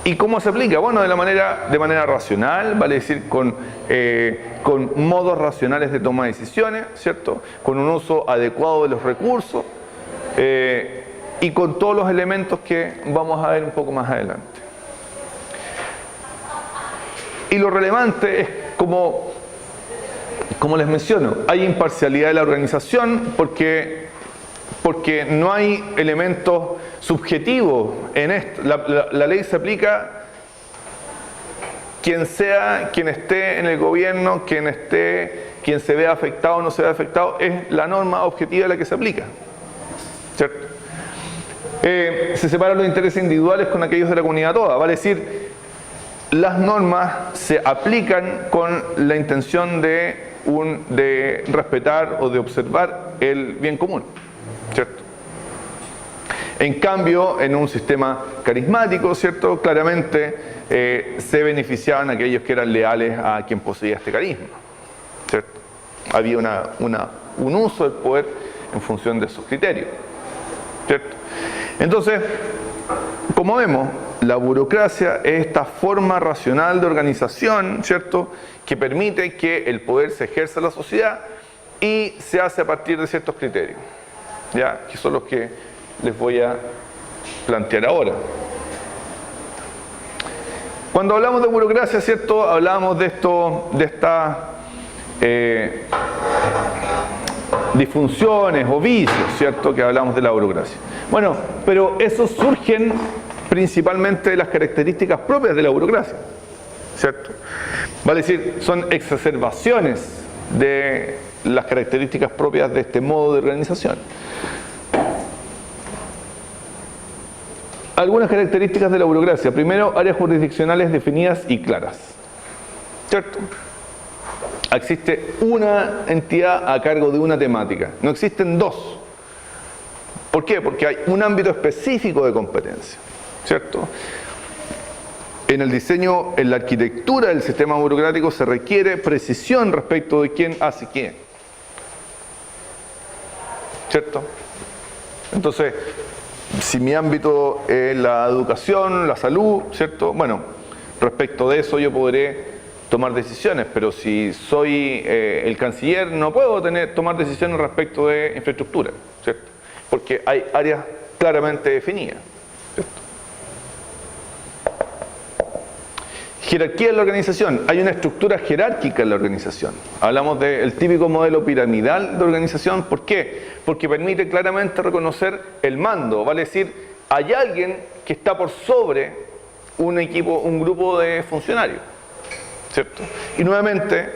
¿Y cómo se aplica? Bueno, de manera racional, vale decir, con modos racionales de toma de decisiones, ¿cierto? Con un uso adecuado de los recursos y con todos los elementos que vamos a ver un poco más adelante. Y lo relevante es, como les menciono, hay imparcialidad de la organización porque no hay elementos subjetivos en esto. La ley se aplica quien esté en el gobierno, quien se vea afectado o no se vea afectado, es la norma objetiva la que se aplica, ¿cierto? Se separan los intereses individuales con aquellos de la comunidad toda, vale decir, las normas se aplican con la intención de respetar o de observar el bien común, ¿cierto? En cambio, en un sistema carismático, ¿cierto?, claramente se beneficiaban aquellos que eran leales a quien poseía este carisma, ¿cierto? Había un uso del poder en función de sus criterios, ¿cierto? Entonces, como vemos, la burocracia es esta forma racional de organización, ¿cierto?, que permite que el poder se ejerza en la sociedad y se hace a partir de ciertos criterios, ¿ya?, que son los que les voy a plantear ahora. Cuando hablamos de burocracia, ¿cierto?, hablamos de estas disfunciones o vicios, ¿cierto?, que hablamos de la burocracia. Bueno, pero esos surgen principalmente de las características propias de la burocracia, ¿cierto? Vale decir, son exacerbaciones de las características propias de este modo de organización. Algunas características de la burocracia. Primero, áreas jurisdiccionales definidas y claras, ¿cierto? Existe una entidad a cargo de una temática, no existen dos. ¿Por qué? Porque hay un ámbito específico de competencia, ¿cierto? En el diseño, en la arquitectura del sistema burocrático se requiere precisión respecto de quién hace qué, ¿cierto? Entonces, si mi ámbito es la educación, la salud, ¿cierto? Bueno, respecto de eso yo podré tomar decisiones, pero si soy el canciller no puedo tomar decisiones respecto de infraestructura, ¿cierto? Porque hay áreas claramente definidas, ¿cierto? Jerarquía en la organización. Hay una estructura jerárquica en la organización. Hablamos del típico modelo piramidal de organización. ¿Por qué? Porque permite claramente reconocer el mando. Vale decir, hay alguien que está por sobre un equipo, un grupo de funcionarios, ¿cierto? Y nuevamente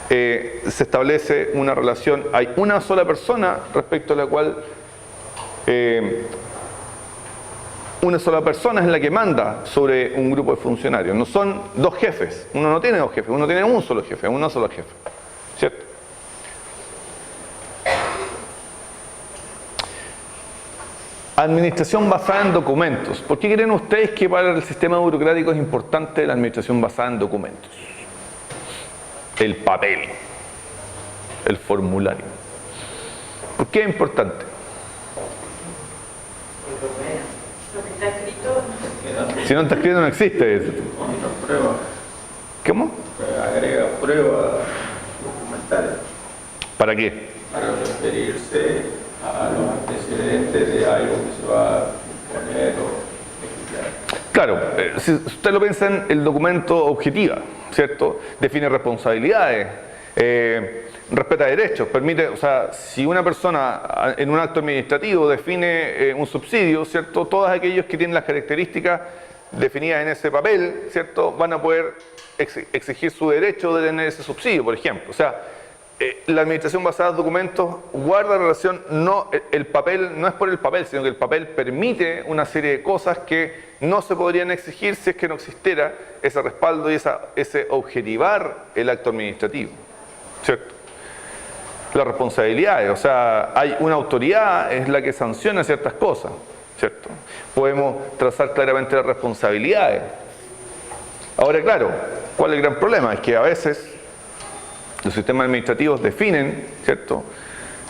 se establece una relación. Hay una sola persona respecto a la cual una sola persona es la que manda sobre un grupo de funcionarios. No son dos jefes. Uno no tiene dos jefes, uno tiene un solo jefe, uno solo jefe. ¿Cierto? Administración basada en documentos. ¿Por qué creen ustedes que para el sistema burocrático es importante la administración basada en documentos? El papel, el formulario. ¿Por qué es importante? Lo que está escrito. Si no está escrito no existe eso. Otra prueba, ¿Cómo? agrega pruebas documentales ¿Para qué? para referirse a los antecedentes de algo que se va a poner o ejecutar. Claro, si usted lo piensa en el documento objetiva, ¿cierto? Define responsabilidades, respeta derechos, permite, o sea, si una persona en un acto administrativo define un subsidio, ¿cierto? Todos aquellos que tienen las características definidas en ese papel, ¿cierto? Van a poder exigir su derecho de tener ese subsidio, por ejemplo. O sea, la administración basada en documentos guarda relación, no, el papel no es por el papel, sino que el papel permite una serie de cosas que no se podrían exigir si es que no existiera ese respaldo y ese objetivar el acto administrativo, ¿cierto? Las responsabilidades, o sea, hay una autoridad, es la que sanciona ciertas cosas, ¿cierto? Podemos trazar claramente las responsabilidades. Ahora, claro, ¿cuál es el gran problema? Es que a veces los sistemas administrativos definen, ¿cierto?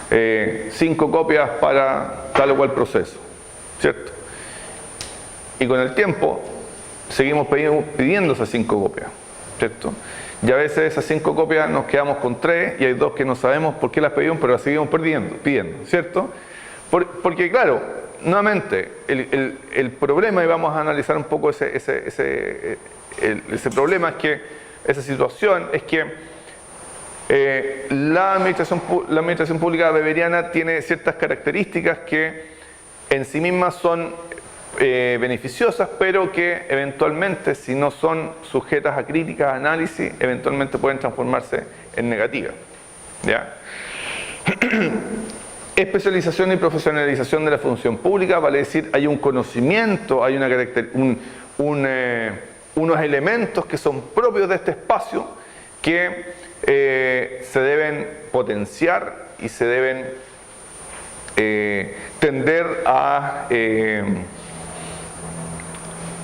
5 copias para tal o cual proceso, ¿cierto? Y con el tiempo seguimos pidiendo esas 5 copias, ¿cierto? Y a veces esas 5 copias nos quedamos con 3 y hay 2 que no sabemos por qué las pedimos, pero las seguimos pidiendo, ¿cierto? Porque claro, nuevamente, el problema, y vamos a analizar un poco ese problema, es que esa situación es que la administración pública beberiana tiene ciertas características que en sí mismas son beneficiosas, pero que eventualmente, si no son sujetas a críticas, análisis, eventualmente pueden transformarse en negativas, ¿ya? Especialización y profesionalización de la función pública, vale decir, hay un conocimiento, hay unos elementos que son propios de este espacio que se deben potenciar y se deben tender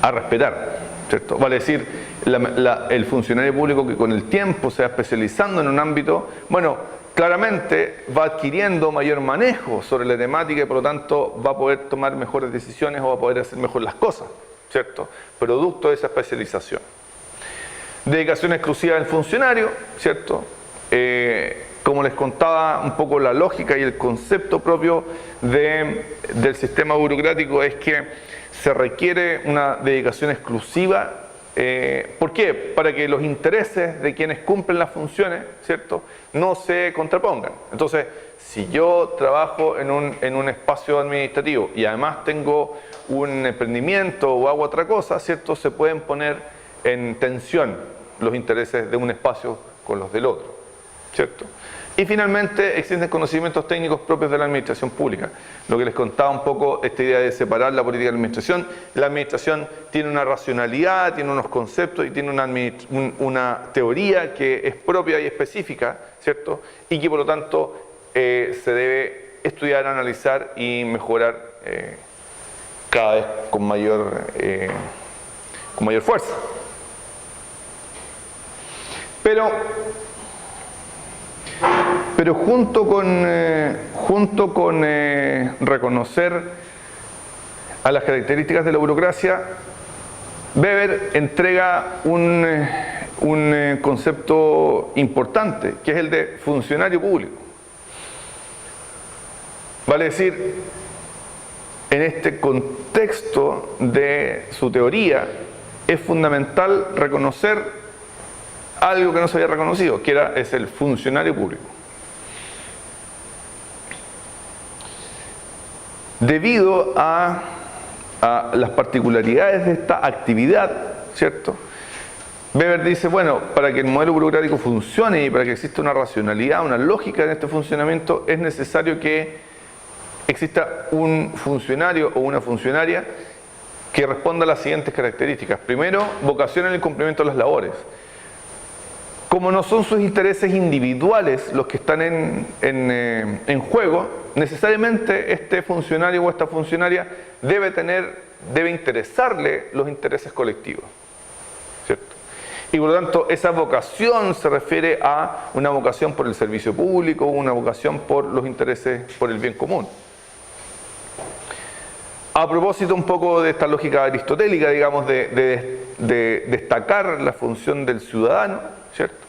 a respetar, ¿cierto? Vale decir, el funcionario público que con el tiempo se va especializando en un ámbito, bueno, claramente va adquiriendo mayor manejo sobre la temática y por lo tanto va a poder tomar mejores decisiones o va a poder hacer mejor las cosas, ¿cierto? Producto de esa especialización. Dedicación exclusiva del funcionario, ¿cierto? Como les contaba, un poco la lógica y el concepto propio del sistema burocrático es que se requiere una dedicación exclusiva. ¿Por qué? Para que los intereses de quienes cumplen las funciones, ¿cierto?, no se contrapongan. Entonces, si yo trabajo en un espacio administrativo y además tengo un emprendimiento o hago otra cosa, ¿cierto?, se pueden poner en tensión los intereses de un espacio con los del otro, ¿cierto? Y finalmente existen conocimientos técnicos propios de la administración pública. Lo que les contaba un poco, esta idea de separar la política de la administración. La administración tiene una racionalidad, tiene unos conceptos y tiene una teoría que es propia y específica, ¿cierto? Y que por lo tanto se debe estudiar, analizar y mejorar cada vez con mayor fuerza. Pero junto con reconocer a las características de la burocracia, Weber entrega un concepto importante, que es el de funcionario público. Vale decir, en este contexto de su teoría, es fundamental reconocer algo que no se había reconocido, que es el funcionario público. Debido a las particularidades de esta actividad, ¿cierto? Weber dice, bueno, para que el modelo burocrático funcione y para que exista una racionalidad, una lógica en este funcionamiento, es necesario que exista un funcionario o una funcionaria que responda a las siguientes características. Primero, vocación en el cumplimiento de las labores. Como no son sus intereses individuales los que están en juego, necesariamente este funcionario o esta funcionaria debe interesarle los intereses colectivos, ¿cierto? Y por lo tanto, esa vocación se refiere a una vocación por el servicio público, una vocación por los intereses, por el bien común. A propósito un poco de esta lógica aristotélica, digamos, de destacar la función del ciudadano, ¿cierto?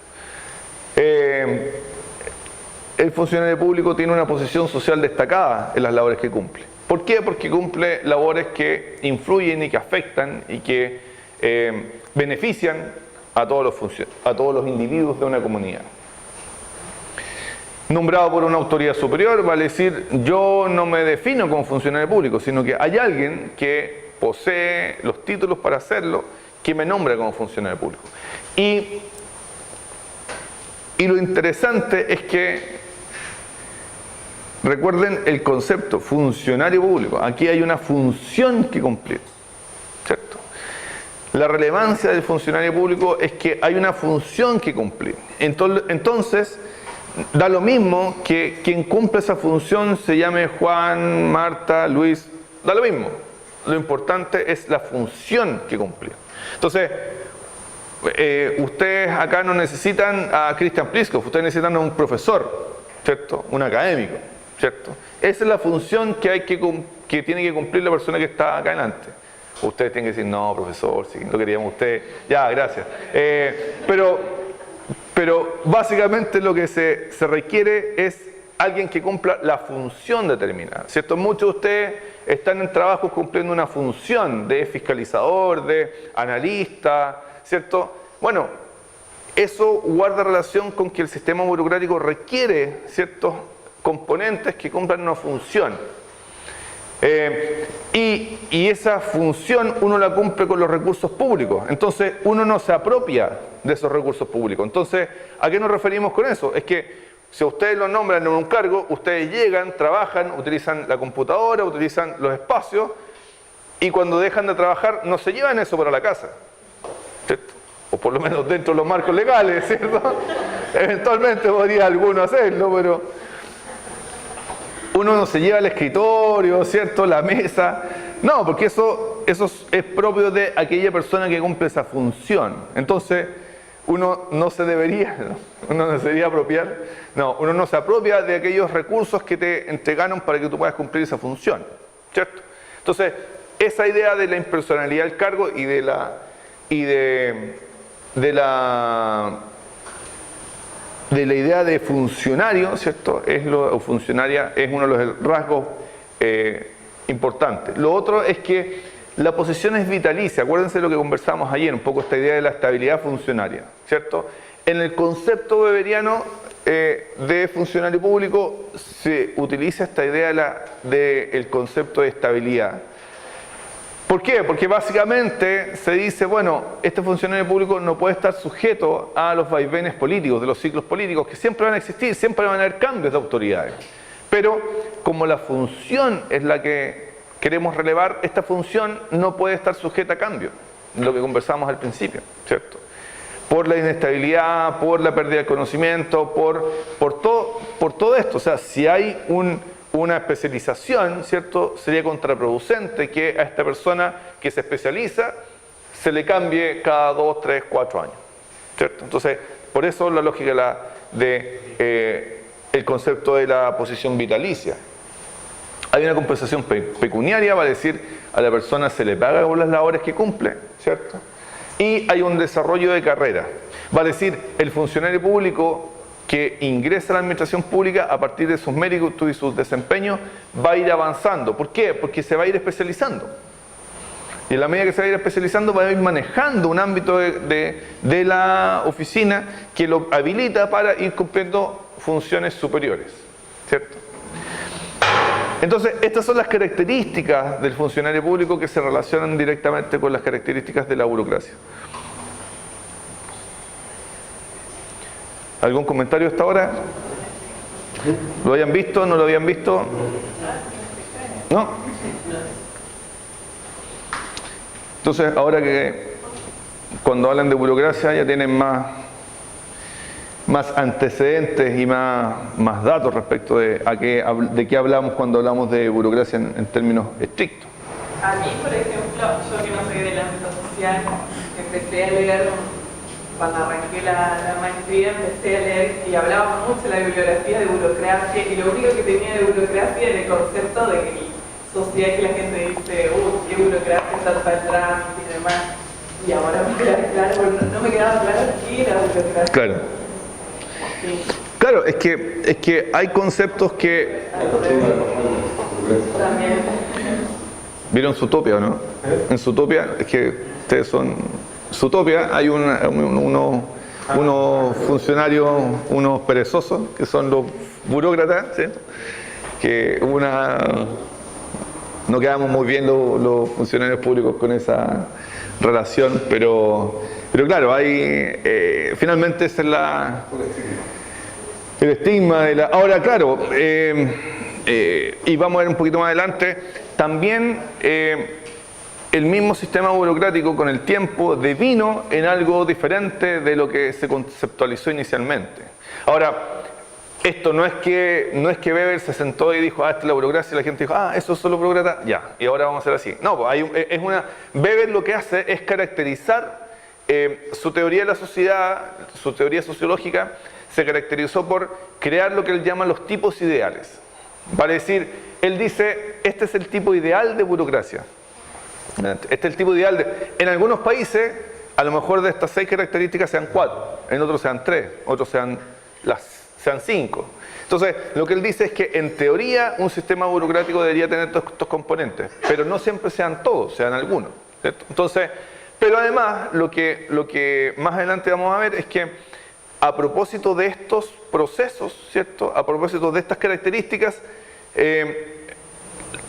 El funcionario público tiene una posición social destacada en las labores que cumple. ¿Por qué? Porque cumple labores que influyen y que afectan y que benefician a todos los individuos de una comunidad. Nombrado por una autoridad superior, vale decir, yo no me defino como funcionario público, sino que hay alguien que posee los títulos para hacerlo, que me nombra como funcionario público. Y lo interesante es que, recuerden el concepto, funcionario público. Aquí hay una función que cumplir, ¿cierto? La relevancia del funcionario público es que hay una función que cumplir. Entonces, da lo mismo que quien cumple esa función se llame Juan, Marta, Luis, da lo mismo. Lo importante es la función que cumple. Entonces, ustedes acá no necesitan a Christian Pliskov, ustedes necesitan a un profesor, ¿cierto? Un académico, ¿cierto? Esa es la función que tiene que cumplir la persona que está acá adelante. Ustedes tienen que decir, no, profesor, si lo queríamos usted, ya, gracias. Pero básicamente lo que se requiere es alguien que cumpla la función determinada, ¿cierto? Muchos de ustedes están en trabajos cumpliendo una función de fiscalizador, de analista, ¿cierto? Bueno, eso guarda relación con que el sistema burocrático requiere ciertos componentes que cumplan una función. Y esa función uno la cumple con los recursos públicos. Entonces uno no se apropia de esos recursos públicos. Entonces, ¿a qué nos referimos con eso? Es que si ustedes lo nombran en un cargo, ustedes llegan, trabajan, utilizan la computadora, utilizan los espacios, y cuando dejan de trabajar no se llevan eso para la casa, ¿cierto? O por lo menos dentro de los marcos legales, ¿cierto? Eventualmente podría alguno hacerlo, pero uno no se lleva el escritorio, ¿cierto? La mesa. No, porque eso es propio de aquella persona que cumple esa función. Entonces, uno no se debería apropiar. No, uno no se apropia de aquellos recursos que te entregaron para que tú puedas cumplir esa función, ¿cierto? Entonces, esa idea de la impersonalidad del cargo y de la idea de funcionario, ¿cierto? O funcionaria es uno de los rasgos importantes. Lo otro es que la posición es vitalicia. Acuérdense de lo que conversamos ayer, un poco esta idea de la estabilidad funcionaria, ¿cierto? En el concepto weberiano de funcionario público se utiliza esta idea del concepto de estabilidad. ¿Por qué? Porque básicamente se dice, bueno, este funcionario público no puede estar sujeto a los vaivenes políticos, de los ciclos políticos, que siempre van a existir, siempre van a haber cambios de autoridades. Pero como la función es la que queremos relevar, esta función no puede estar sujeta a cambio, lo que conversamos al principio, ¿cierto? Por la inestabilidad, por la pérdida del conocimiento, por todo esto. O sea, si hay una especialización, ¿cierto? Sería contraproducente que a esta persona que se especializa se le cambie cada 2, 3, 4 años, ¿cierto? Entonces, por eso la lógica el concepto de la posición vitalicia. Hay una compensación pecuniaria, va a decir, a la persona se le paga por las labores que cumple, ¿cierto? Y hay un desarrollo de carrera, va a decir, el funcionario público que ingresa a la administración pública a partir de sus méritos y sus desempeños va a ir avanzando. ¿Por qué? Porque se va a ir especializando. Y en la medida que se va a ir especializando, va a ir manejando un ámbito de la oficina que lo habilita para ir cumpliendo funciones superiores, ¿cierto? Entonces, estas son las características del funcionario público que se relacionan directamente con las características de la burocracia. ¿Algún comentario hasta ahora? ¿Lo habían visto? ¿No lo habían visto? ¿No? Entonces, ahora que cuando hablan de burocracia ya tienen más antecedentes y más datos respecto de qué hablamos cuando hablamos de burocracia en términos estrictos. A mí, por ejemplo, yo que no soy del ámbito social, empecé a leer, cuando arranqué la maestría, empecé a leer y hablábamos mucho de la bibliografía de burocracia, y lo único que tenía de burocracia era el concepto de sociedad, que la gente dice, qué burocracia, tanta el trámite y demás. Y ahora me queda claro, no me quedaba claro qué era burocracia. Claro. Sí. Claro, es que hay conceptos que... También. ¿Vieron Zootopia o no? En Zootopia, es que ustedes son... Zootopia, hay unos funcionarios, unos perezosos, que son los burócratas, ¿sí? Que no quedamos muy bien los funcionarios públicos con esa relación, pero claro, hay finalmente ese es el estigma de la... Ahora, claro, y vamos a ver un poquito más adelante, también el mismo sistema burocrático con el tiempo devino en algo diferente de lo que se conceptualizó inicialmente. Ahora, esto no es que Weber se sentó y dijo, esta es la burocracia, y la gente dijo, eso es solo burócrata, ya, y ahora vamos a hacer así. No, pues Weber lo que hace es caracterizar su teoría de la sociedad, su teoría sociológica, se caracterizó por crear lo que él llama los tipos ideales. Vale decir, él dice, este es el tipo ideal de burocracia. Este es el tipo ideal en algunos países, a lo mejor de estas 6 características sean 4, en otros sean 3, otros sean 5. Entonces, lo que él dice es que en teoría un sistema burocrático debería tener todos estos componentes, pero no siempre sean todos, sean algunos, ¿cierto? Entonces, pero además, lo que más adelante vamos a ver es que a propósito de estos procesos, ¿cierto? A propósito de estas características,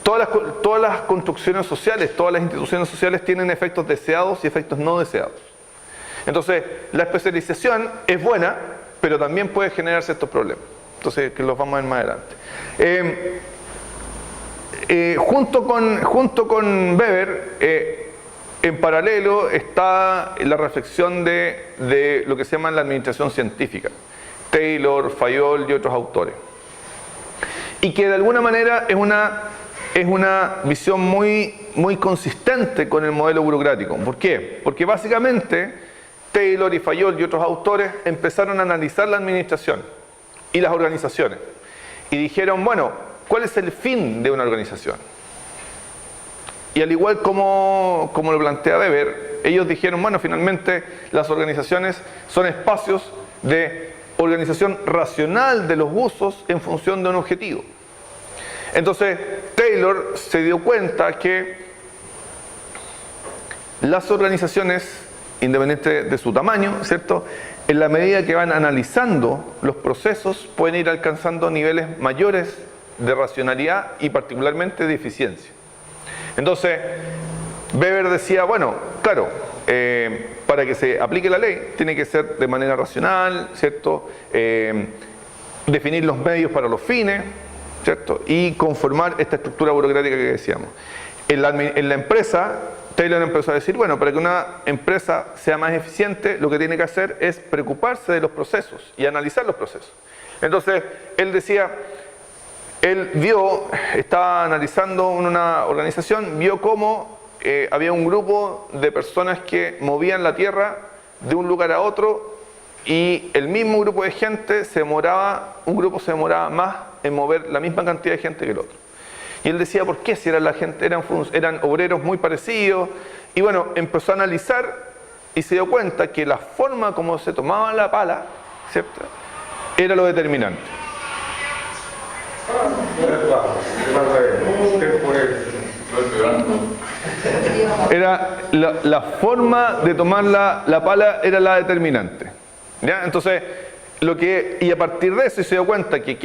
todas las construcciones sociales, todas las instituciones sociales tienen efectos deseados y efectos no deseados. Entonces, la especialización es buena, pero también puede generar ciertos problemas. Entonces, que los vamos a ver más adelante. Junto con Weber, en paralelo está la reflexión de lo que se llama la administración científica. Taylor, Fayol y otros autores. Y que de alguna manera es una visión muy consistente con el modelo burocrático. ¿Por qué? Porque básicamente Taylor y Fayol y otros autores empezaron a analizar la administración y las organizaciones. Y dijeron, bueno, ¿cuál es el fin de una organización? Y al igual como lo plantea Weber, ellos dijeron, bueno, finalmente las organizaciones son espacios de organización racional de los usos en función de un objetivo. Entonces, Taylor se dio cuenta que las organizaciones, independiente de su tamaño, ¿cierto?, en la medida que van analizando los procesos, pueden ir alcanzando niveles mayores de racionalidad y particularmente de eficiencia. Entonces, Weber decía, bueno, claro, para que se aplique la ley, tiene que ser de manera racional, ¿cierto?, definir los medios para los fines, ¿cierto?, y conformar esta estructura burocrática que decíamos. En la empresa, Taylor empezó a decir, bueno, para que una empresa sea más eficiente, lo que tiene que hacer es preocuparse de los procesos y analizar los procesos. Entonces, él decía, estaba analizando una organización, vio cómo había un grupo de personas que movían la tierra de un lugar a otro, y el mismo grupo de gente un grupo se demoraba más en mover la misma cantidad de gente que el otro. Y él decía, ¿por qué? Si eran obreros muy parecidos. Y bueno, empezó a analizar y se dio cuenta que la forma como se tomaba la pala, ¿cierto?, era lo determinante. era la forma de tomar la pala era la determinante. ¿Ya? Entonces, y a partir de eso se dio cuenta que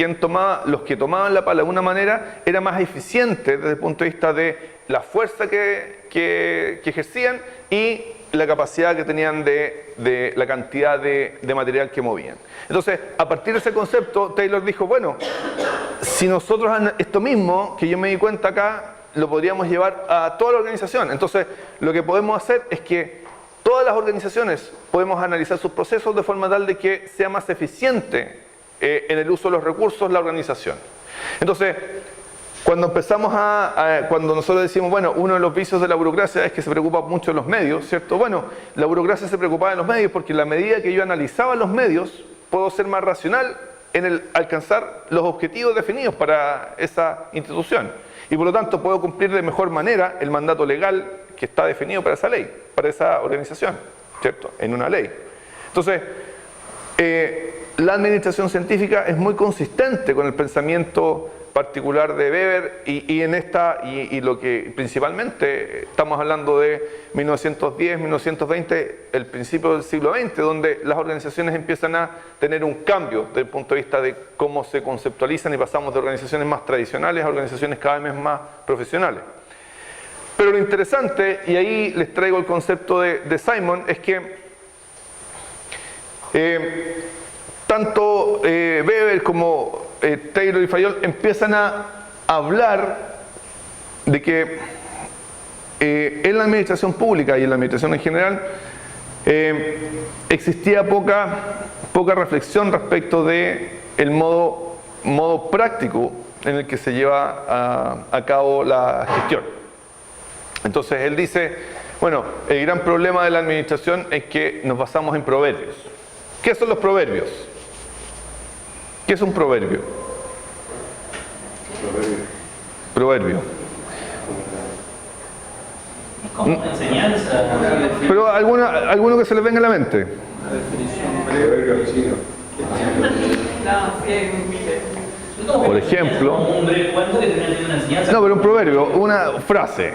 los que tomaban la pala de una manera era más eficiente desde el punto de vista de la fuerza que ejercían y la capacidad que tenían de la cantidad de material que movían. Entonces, a partir de ese concepto, Taylor dijo, bueno, si nosotros esto mismo, que yo me di cuenta acá, lo podríamos llevar a toda la organización. Entonces, lo que podemos hacer es que todas las organizaciones podemos analizar sus procesos de forma tal de que sea más eficiente en el uso de los recursos la organización. Entonces, cuando cuando nosotros decimos, bueno, uno de los vicios de la burocracia es que se preocupa mucho de los medios, ¿cierto? Bueno, la burocracia se preocupaba de los medios porque en la medida que yo analizaba los medios, puedo ser más racional en el alcanzar los objetivos definidos para esa institución. Y por lo tanto puedo cumplir de mejor manera el mandato legal que está definido para esa ley, para esa organización, ¿cierto? En una ley. Entonces, la administración científica es muy consistente con el pensamiento particular de Weber y lo que principalmente estamos hablando de 1910, 1920, el principio del siglo XX, donde las organizaciones empiezan a tener un cambio desde el punto de vista de cómo se conceptualizan y pasamos de organizaciones más tradicionales a organizaciones cada vez más profesionales. Pero lo interesante, y ahí les traigo el concepto de Simon, es que tanto Weber como Taylor y Fayol empiezan a hablar de que en la administración pública y en la administración en general existía poca reflexión respecto de el modo práctico en el que se lleva a cabo la gestión. Entonces él dice, bueno, el gran problema de la administración es que nos basamos en proverbios. ¿Qué son los proverbios? ¿Qué es un proverbio? Proverbio. Es como una enseñanza. Pero alguno que se les venga a la mente. Una definición breve. No, sí, hay miles. Por ejemplo. Como un breve cuento que termina teniendo una enseñanza. No, pero un proverbio, una frase.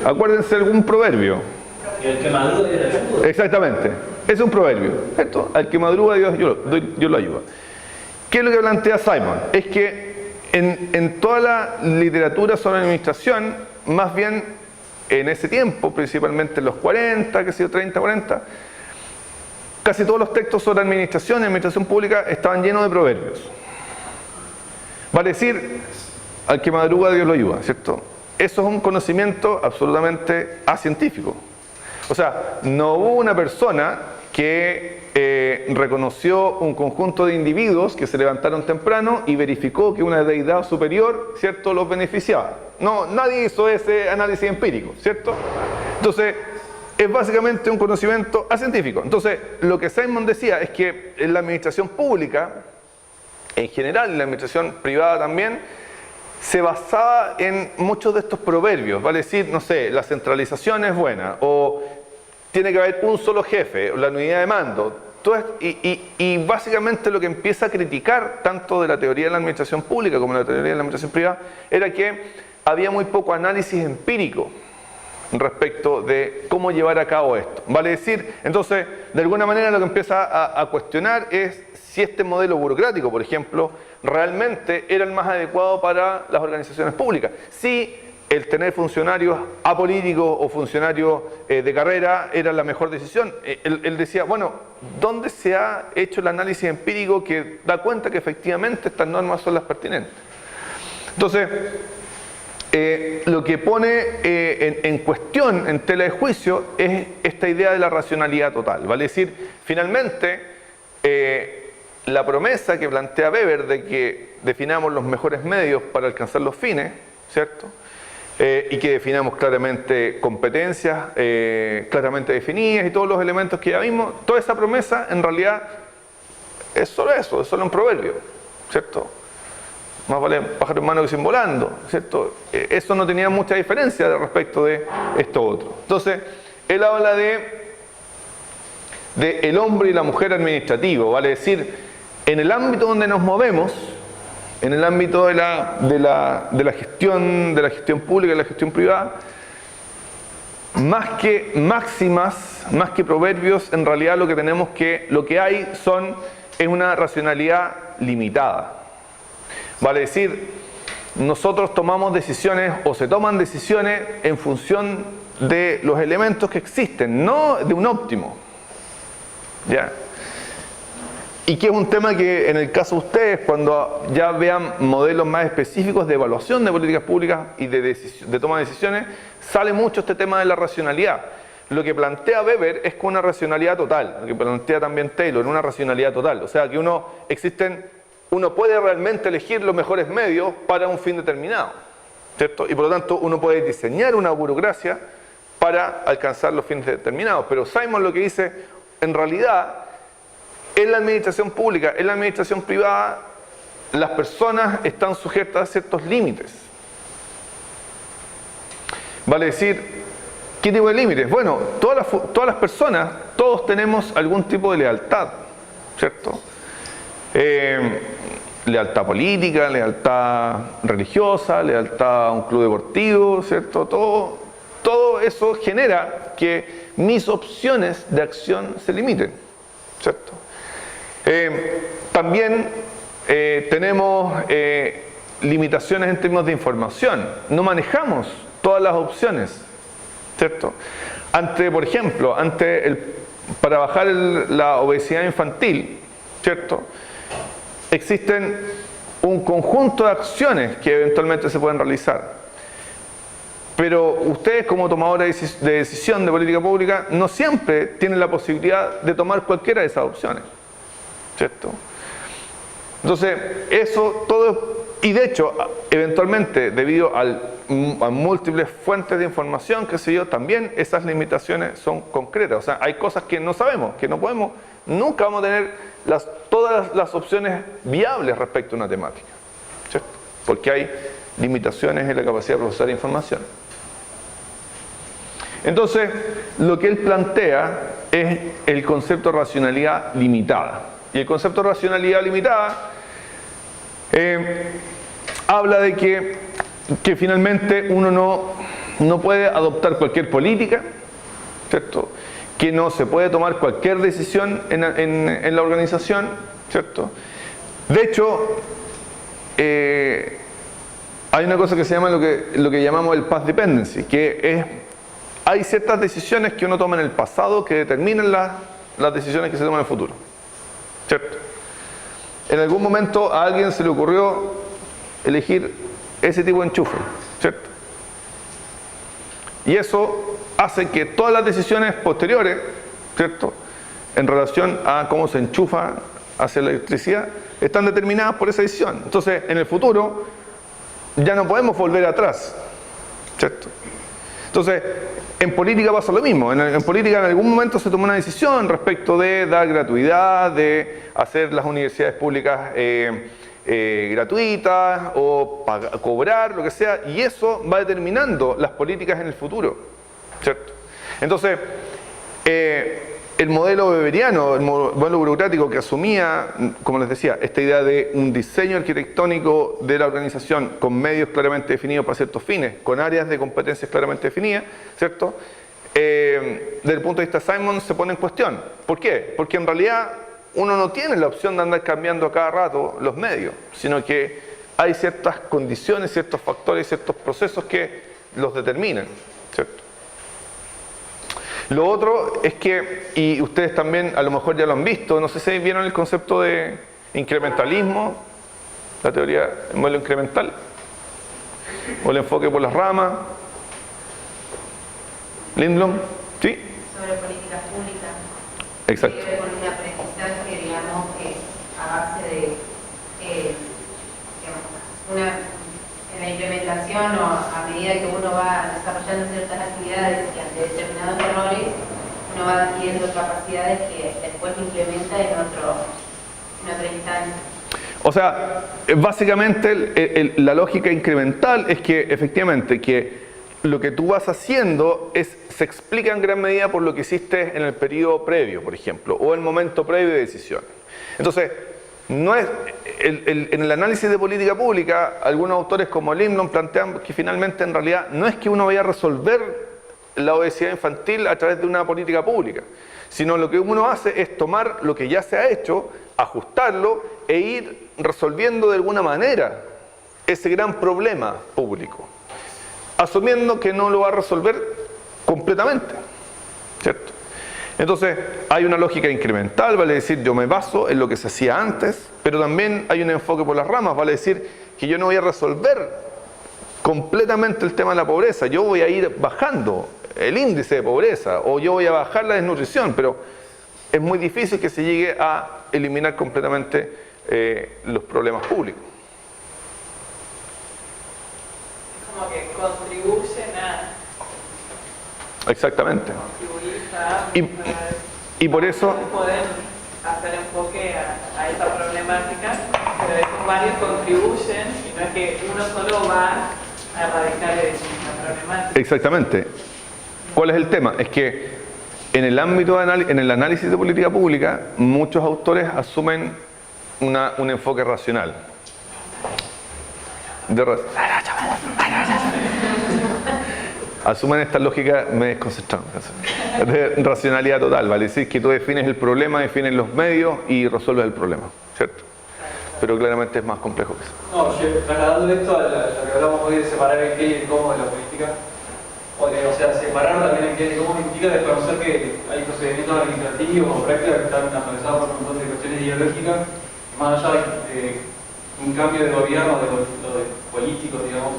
Acuérdense de algún proverbio. El que madruga Dios lo ayuda. Exactamente. Es un proverbio. ¿Cierto? Al que madruga Dios lo ayuda. ¿Qué es lo que plantea Simon? Es que en toda la literatura sobre administración, más bien en ese tiempo, principalmente en los 40, qué sé yo, 30, 40, casi todos los textos sobre administración y administración pública estaban llenos de proverbios. Vale decir, al que madruga Dios lo ayuda, ¿cierto? Eso es un conocimiento absolutamente acientífico. O sea, no hubo una persona que reconoció un conjunto de individuos que se levantaron temprano y verificó que una deidad superior, ¿cierto?, los beneficiaba. No, nadie hizo ese análisis empírico, ¿cierto? Entonces, es básicamente un conocimiento acientífico. Entonces, lo que Simon decía es que en la administración pública, en general, en la administración privada también, se basaba en muchos de estos proverbios, vale decir, no sé, la centralización es buena, o tiene que haber un solo jefe, o la unidad de mando. Y básicamente lo que empieza a criticar tanto de la teoría de la administración pública como de la teoría de la administración privada era que había muy poco análisis empírico respecto de cómo llevar a cabo esto. Vale decir, entonces, de alguna manera lo que empieza a cuestionar es si este modelo burocrático, por ejemplo, realmente era el más adecuado para las organizaciones públicas. Si el tener funcionarios apolíticos o funcionarios de carrera era la mejor decisión. Él decía, bueno, ¿dónde se ha hecho el análisis empírico que da cuenta que efectivamente estas normas son las pertinentes? Entonces, lo que pone en cuestión, en tela de juicio, es esta idea de la racionalidad total. Vale decir, finalmente, la promesa que plantea Weber de que definamos los mejores medios para alcanzar los fines, ¿cierto?, y que definamos claramente competencias claramente definidas y todos los elementos que ya vimos, toda esa promesa en realidad es solo eso, es solo un proverbio, ¿cierto? Más vale pájaro en mano que sin volando, ¿cierto? Eso no tenía mucha diferencia respecto de esto otro. Entonces, él habla de el hombre y la mujer administrativo, vale decir, en el ámbito donde nos movemos, en el ámbito de la gestión pública y la gestión privada, más que máximas, más que proverbios, en realidad lo que hay es una racionalidad limitada. Vale decir, nosotros tomamos decisiones o se toman decisiones en función de los elementos que existen, no de un óptimo. ¿Ya? Y que es un tema que en el caso de ustedes, cuando ya vean modelos más específicos de evaluación de políticas públicas y de toma de decisiones, sale mucho este tema de la racionalidad. Lo que plantea Weber es con una racionalidad total, lo que plantea también Taylor, una racionalidad total. O sea, que uno puede realmente elegir los mejores medios para un fin determinado, ¿cierto? Y por lo tanto uno puede diseñar una burocracia para alcanzar los fines determinados. Pero Simon lo que dice, en realidad, en la administración pública, en la administración privada, las personas están sujetas a ciertos límites. Vale decir, ¿qué tipo de límites? Bueno, todas las personas, todos tenemos algún tipo de lealtad, ¿cierto? Lealtad política, lealtad religiosa, lealtad a un club deportivo, ¿cierto? Todo eso genera que mis opciones de acción se limiten, ¿cierto? También tenemos limitaciones en términos de información. No manejamos todas las opciones, ¿cierto? Por ejemplo, para bajar la obesidad infantil, ¿cierto? Existen un conjunto de acciones que eventualmente se pueden realizar. Pero ustedes, como tomadores de decisión de política pública, no siempre tienen la posibilidad de tomar cualquiera de esas opciones, ¿cierto? Entonces, eso todo, y de hecho, eventualmente, debido a múltiples fuentes de información, qué sé yo, también esas limitaciones son concretas. O sea, hay cosas que no sabemos, que no podemos, nunca vamos a tener todas las opciones viables respecto a una temática, ¿cierto? Porque hay limitaciones en la capacidad de procesar información. Entonces, lo que él plantea es el concepto de racionalidad limitada. Y el concepto de racionalidad limitada habla de que finalmente uno no puede adoptar cualquier política, ¿cierto? Que no se puede tomar cualquier decisión en la organización, ¿cierto? De hecho, hay una cosa que se llama lo que llamamos el path dependency, hay ciertas decisiones que uno toma en el pasado que determinan las decisiones que se toman en el futuro, ¿cierto? En algún momento a alguien se le ocurrió elegir ese tipo de enchufe, ¿cierto? Y eso hace que todas las decisiones posteriores, ¿cierto?, en relación a cómo se enchufa hacia la electricidad, están determinadas por esa decisión. Entonces, en el futuro, ya no podemos volver atrás, ¿cierto? Entonces, en política pasa lo mismo. En política en algún momento se tomó una decisión respecto de dar gratuidad, de hacer las universidades públicas gratuitas o cobrar, lo que sea, y eso va determinando las políticas en el futuro, ¿cierto? Entonces, el modelo weberiano, el modelo burocrático que asumía, como les decía, esta idea de un diseño arquitectónico de la organización con medios claramente definidos para ciertos fines, con áreas de competencias claramente definidas, ¿cierto? Desde el punto de vista de Simon se pone en cuestión. ¿Por qué? Porque en realidad uno no tiene la opción de andar cambiando a cada rato los medios, sino que hay ciertas condiciones, ciertos factores, ciertos procesos que los determinan, ¿cierto? Lo otro es que, y ustedes también a lo mejor ya lo han visto, no sé si vieron el concepto de incrementalismo, la teoría del modelo incremental, o el enfoque por las ramas. Lindblom, ¿sí? Sobre políticas públicas. Exacto. Tiene que ver con un aprendizaje, digamos, a base de en la implementación o a medida que uno va desarrollando ciertas actividades y ante determinados errores, uno va adquiriendo capacidades que después implementa en otra instancia. O sea, básicamente la lógica incremental es que efectivamente que lo que tú vas haciendo se explica en gran medida por lo que hiciste en el periodo previo, por ejemplo, o el momento previo de decisión. Entonces, no es en el análisis de política pública, algunos autores como Lindblom plantean que finalmente en realidad no es que uno vaya a resolver la obesidad infantil a través de una política pública, sino lo que uno hace es tomar lo que ya se ha hecho, ajustarlo e ir resolviendo de alguna manera ese gran problema público, asumiendo que no lo va a resolver completamente, ¿cierto? Entonces hay una lógica incremental, vale decir, yo me baso en lo que se hacía antes, pero también hay un enfoque por las ramas, vale decir que yo no voy a resolver completamente el tema de la pobreza, yo voy a ir bajando el índice de pobreza o yo voy a bajar la desnutrición, pero es muy difícil que se llegue a eliminar completamente los problemas públicos. Como que contribuyen a... Exactamente. Contribuir a... Y por eso... Pueden hacer enfoque a esta problemática, pero estos varios contribuyen y no es que uno solo va a erradicar la problemática. Exactamente. ¿Cuál es el tema? Es que en el ámbito en el análisis de política pública, muchos autores asumen un enfoque racional. Asumen esta lógica, me desconcentraron, de racionalidad total, ¿vale? Es decir, que tú defines el problema, defines los medios y resuelves el problema, ¿cierto? Pero claramente es más complejo que eso. No, trasladando esto a lo que hablamos hoy de separar el qué y el cómo de la política, o sea, separar también el qué y el cómo implica desconocer que hay procedimientos administrativos o prácticas que están atravesados por un montón de cuestiones ideológicas, más allá de un cambio de gobierno, de políticos, digamos,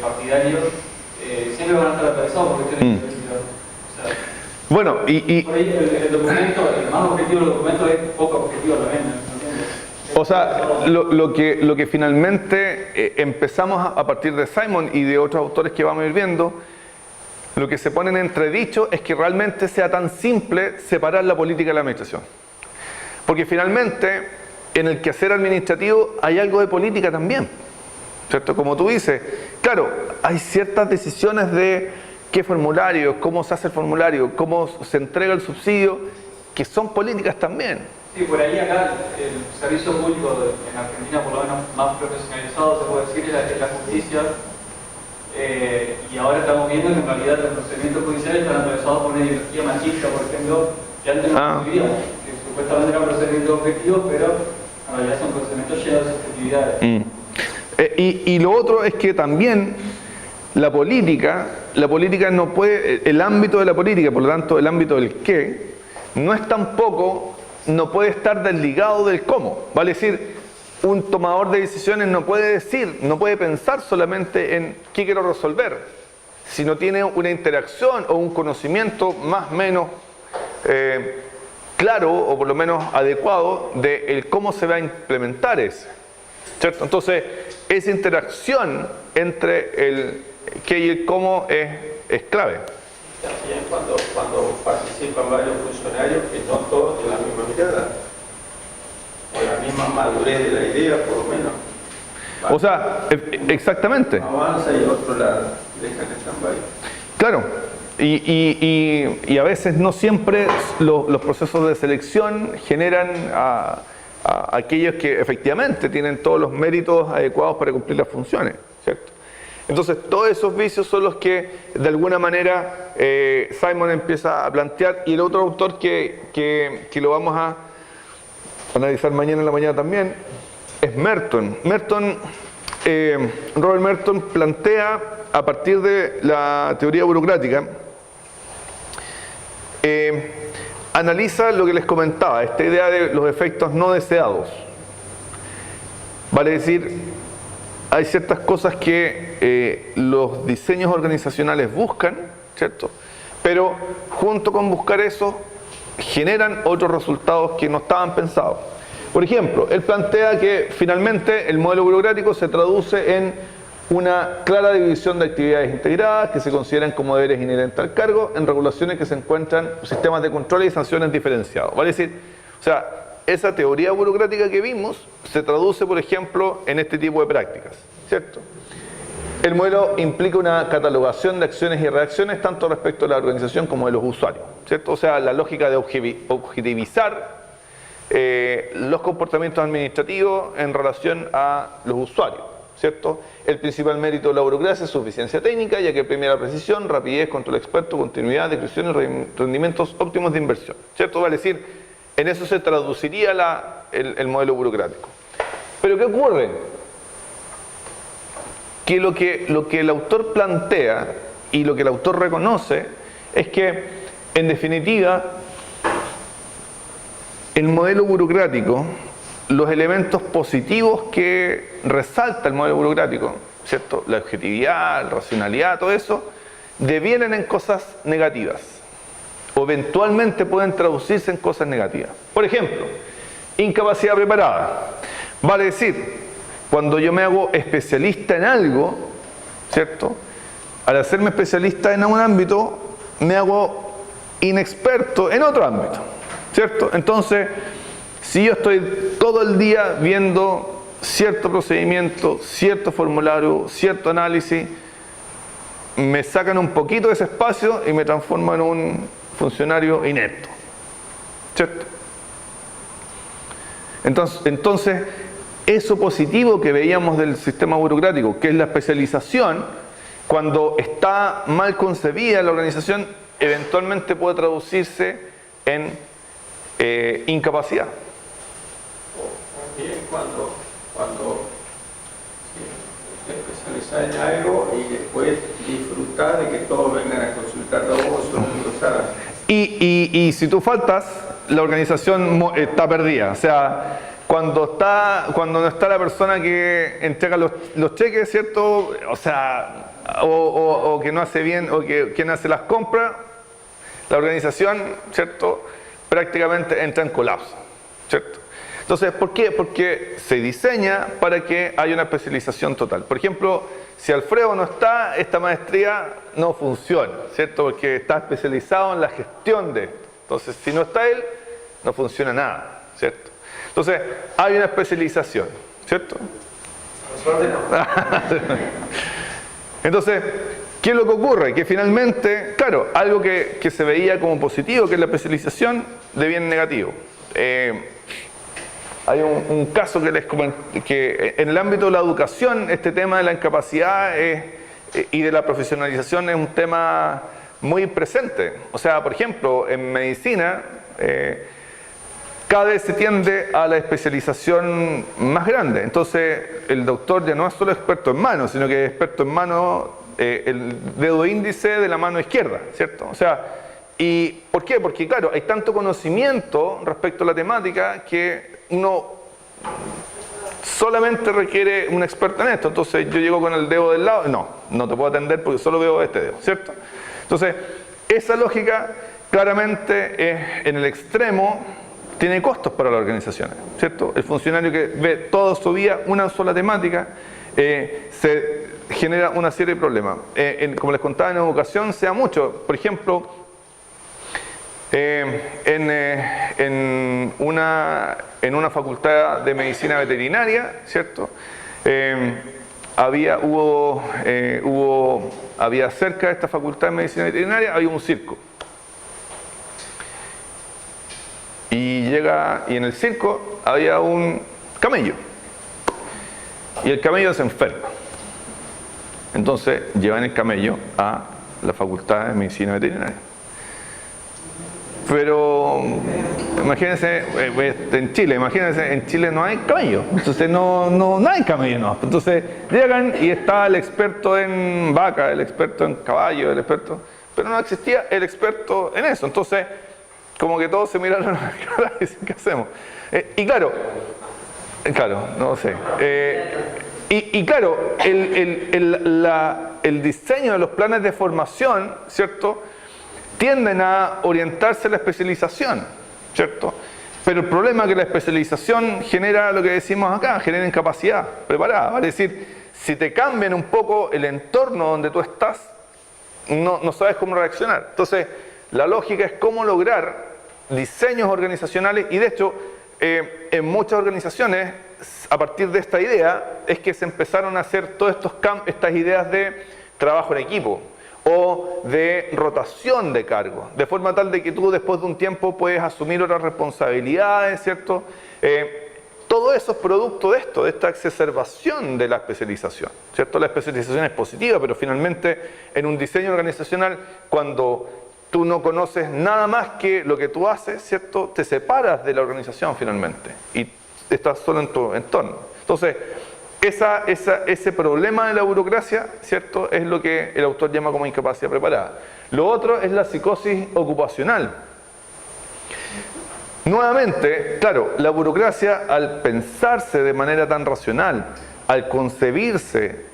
partidarios, siempre van a estar atravesados por cuestiones ideológicas. O sea, bueno, por ahí el documento, el más objetivo del documento es poco objetivo también, ¿no? O sea, lo que finalmente empezamos a partir de Simon y de otros autores que vamos a ir viendo, lo que se pone en entredicho es que realmente sea tan simple separar la política de la administración. Porque finalmente, en el quehacer administrativo hay algo de política también, ¿cierto? Como tú dices, claro, hay ciertas decisiones de qué formulario, cómo se hace el formulario, cómo se entrega el subsidio, que son políticas también. Sí, por ahí acá el servicio público en Argentina, por lo menos más profesionalizado, se puede decir, es la justicia. Y ahora estamos viendo que en realidad los procedimientos judiciales están atravesados por una ideología machista, por ejemplo, que antes no vivíamos, que supuestamente eran procedimientos objetivos, pero en realidad son procedimientos llenos de subjetividades. Y lo otro es que también la política no puede, el ámbito de la política, por lo tanto el ámbito del qué, no puede estar desligado del cómo. Vale decir, un tomador de decisiones no puede pensar solamente en qué quiero resolver, sino tiene una interacción o un conocimiento más o menos claro o por lo menos adecuado de el cómo se va a implementar eso, ¿cierto? Entonces, esa interacción entre el qué y el cómo es clave. También cuando participan varios funcionarios que no todos de la misma mirada, o la misma madurez de la idea, por lo menos. O sea, exactamente. Avanza y otro la deja en stand-by. Claro, y a veces no siempre los procesos de selección generan a aquellos que efectivamente tienen todos los méritos adecuados para cumplir las funciones, ¿cierto? Entonces, todos esos vicios son los que, de alguna manera, Simon empieza a plantear. Y el otro autor que lo vamos a analizar mañana en la mañana también, es Merton. Robert Merton plantea, a partir de la teoría burocrática, analiza lo que les comentaba, esta idea de los efectos no deseados. Vale decir, hay ciertas cosas que los diseños organizacionales buscan, ¿cierto? Pero junto con buscar eso, generan otros resultados que no estaban pensados. Por ejemplo, él plantea que finalmente el modelo burocrático se traduce en una clara división de actividades integradas que se consideran como deberes inherentes al cargo en regulaciones que se encuentran sistemas de control y sanciones diferenciados. Vale decir, o sea, esa teoría burocrática que vimos se traduce, por ejemplo, en este tipo de prácticas, ¿cierto? El modelo implica una catalogación de acciones y reacciones tanto respecto a la organización como de los usuarios, ¿cierto? O sea, la lógica de objetivizar los comportamientos administrativos en relación a los usuarios, ¿cierto? El principal mérito de la burocracia es su eficiencia técnica, ya que premia la precisión, rapidez, control experto, continuidad, discreción y rendimientos óptimos de inversión, ¿cierto? Vale decir, en eso se traduciría el modelo burocrático. Pero ¿qué ocurre? Que lo que el autor plantea y lo que el autor reconoce es que, en definitiva, el modelo burocrático, los elementos positivos que resalta el modelo burocrático, ¿cierto? La objetividad, la racionalidad, todo eso, devienen en cosas negativas o eventualmente pueden traducirse en cosas negativas. Por ejemplo, incapacidad preparada. Vale decir, cuando yo me hago especialista en algo, ¿cierto? Al hacerme especialista en un ámbito, me hago inexperto en otro ámbito, ¿cierto? Entonces, si yo estoy todo el día viendo cierto procedimiento, cierto formulario, cierto análisis, me sacan un poquito de ese espacio y me transformo en un funcionario inepto, ¿cierto? Entonces, eso positivo que veíamos del sistema burocrático, que es la especialización, cuando está mal concebida la organización, eventualmente puede traducirse en incapacidad. Bien, cuando te especializas en algo y después disfrutar de que todos vengan a consultarte a vos o conversar. Y si tú faltas, la organización está perdida. O sea, cuando no está la persona que entrega los cheques, ¿cierto? O sea, o que no hace bien, o que quien hace las compras, la organización, ¿cierto? Prácticamente entra en colapso, ¿cierto? Entonces, ¿por qué? Porque se diseña para que haya una especialización total. Por ejemplo, si Alfredo no está, esta maestría no funciona, ¿cierto? Porque está especializado en la gestión de esto. Entonces, si no está él, no funciona nada, ¿cierto? Entonces, hay una especialización, ¿cierto? Entonces, ¿qué es lo que ocurre? Que finalmente, claro, algo que se veía como positivo, que es la especialización, deviene negativo. Hay un caso que les comenté, que en el ámbito de la educación, este tema de la incapacidad y de la profesionalización es un tema muy presente. O sea, por ejemplo, en medicina, cada vez se tiende a la especialización más grande. Entonces, el doctor ya no es solo experto en mano, sino que es experto en mano, el dedo índice de la mano izquierda, ¿cierto? O sea, ¿y por qué? Porque, claro, hay tanto conocimiento respecto a la temática que uno solamente requiere un experto en esto. Entonces, yo llego con el dedo del lado, no te puedo atender porque solo veo este dedo, ¿cierto? Entonces, esa lógica claramente es en el extremo, tiene costos para las organizaciones, ¿cierto? El funcionario que ve toda su vida una sola temática, se genera una serie de problemas. Como les contaba, en educación se da mucho. Por ejemplo, en una facultad de medicina veterinaria, ¿cierto? Había cerca de esta facultad de medicina veterinaria, había un circo. Y en el circo había un camello. Y el camello se enferma. Entonces llevan el camello a la facultad de medicina veterinaria. Pero imagínense, en Chile no hay camello. Entonces no hay camello, no. Entonces llegan y está el experto en vaca, el experto en caballo, pero no existía el experto en eso. Entonces, como que todos se miraron a la cara y dicen, ¿qué hacemos? Y claro, no sé. Y claro, el diseño de los planes de formación, ¿cierto?, tienden a orientarse a la especialización, ¿cierto? Pero el problema es que la especialización genera lo que decimos acá, genera incapacidad preparada. Vale decir, si te cambian un poco el entorno donde tú estás, no sabes cómo reaccionar. Entonces, la lógica es cómo lograr diseños organizacionales, y de hecho, en muchas organizaciones, a partir de esta idea, es que se empezaron a hacer todas estas ideas de trabajo en equipo o de rotación de cargos, de forma tal de que tú después de un tiempo puedes asumir otras responsabilidades, ¿cierto? Todo eso es producto de esto, de esta exacerbación de la especialización, ¿cierto? La especialización es positiva, pero finalmente en un diseño organizacional, cuando tú no conoces nada más que lo que tú haces, ¿cierto? Te separas de la organización finalmente y estás solo en tu entorno. Entonces, ese problema de la burocracia, ¿cierto? Es lo que el autor llama como incapacidad preparada. Lo otro es la psicosis ocupacional. Nuevamente, claro, la burocracia, al pensarse de manera tan racional, al concebirse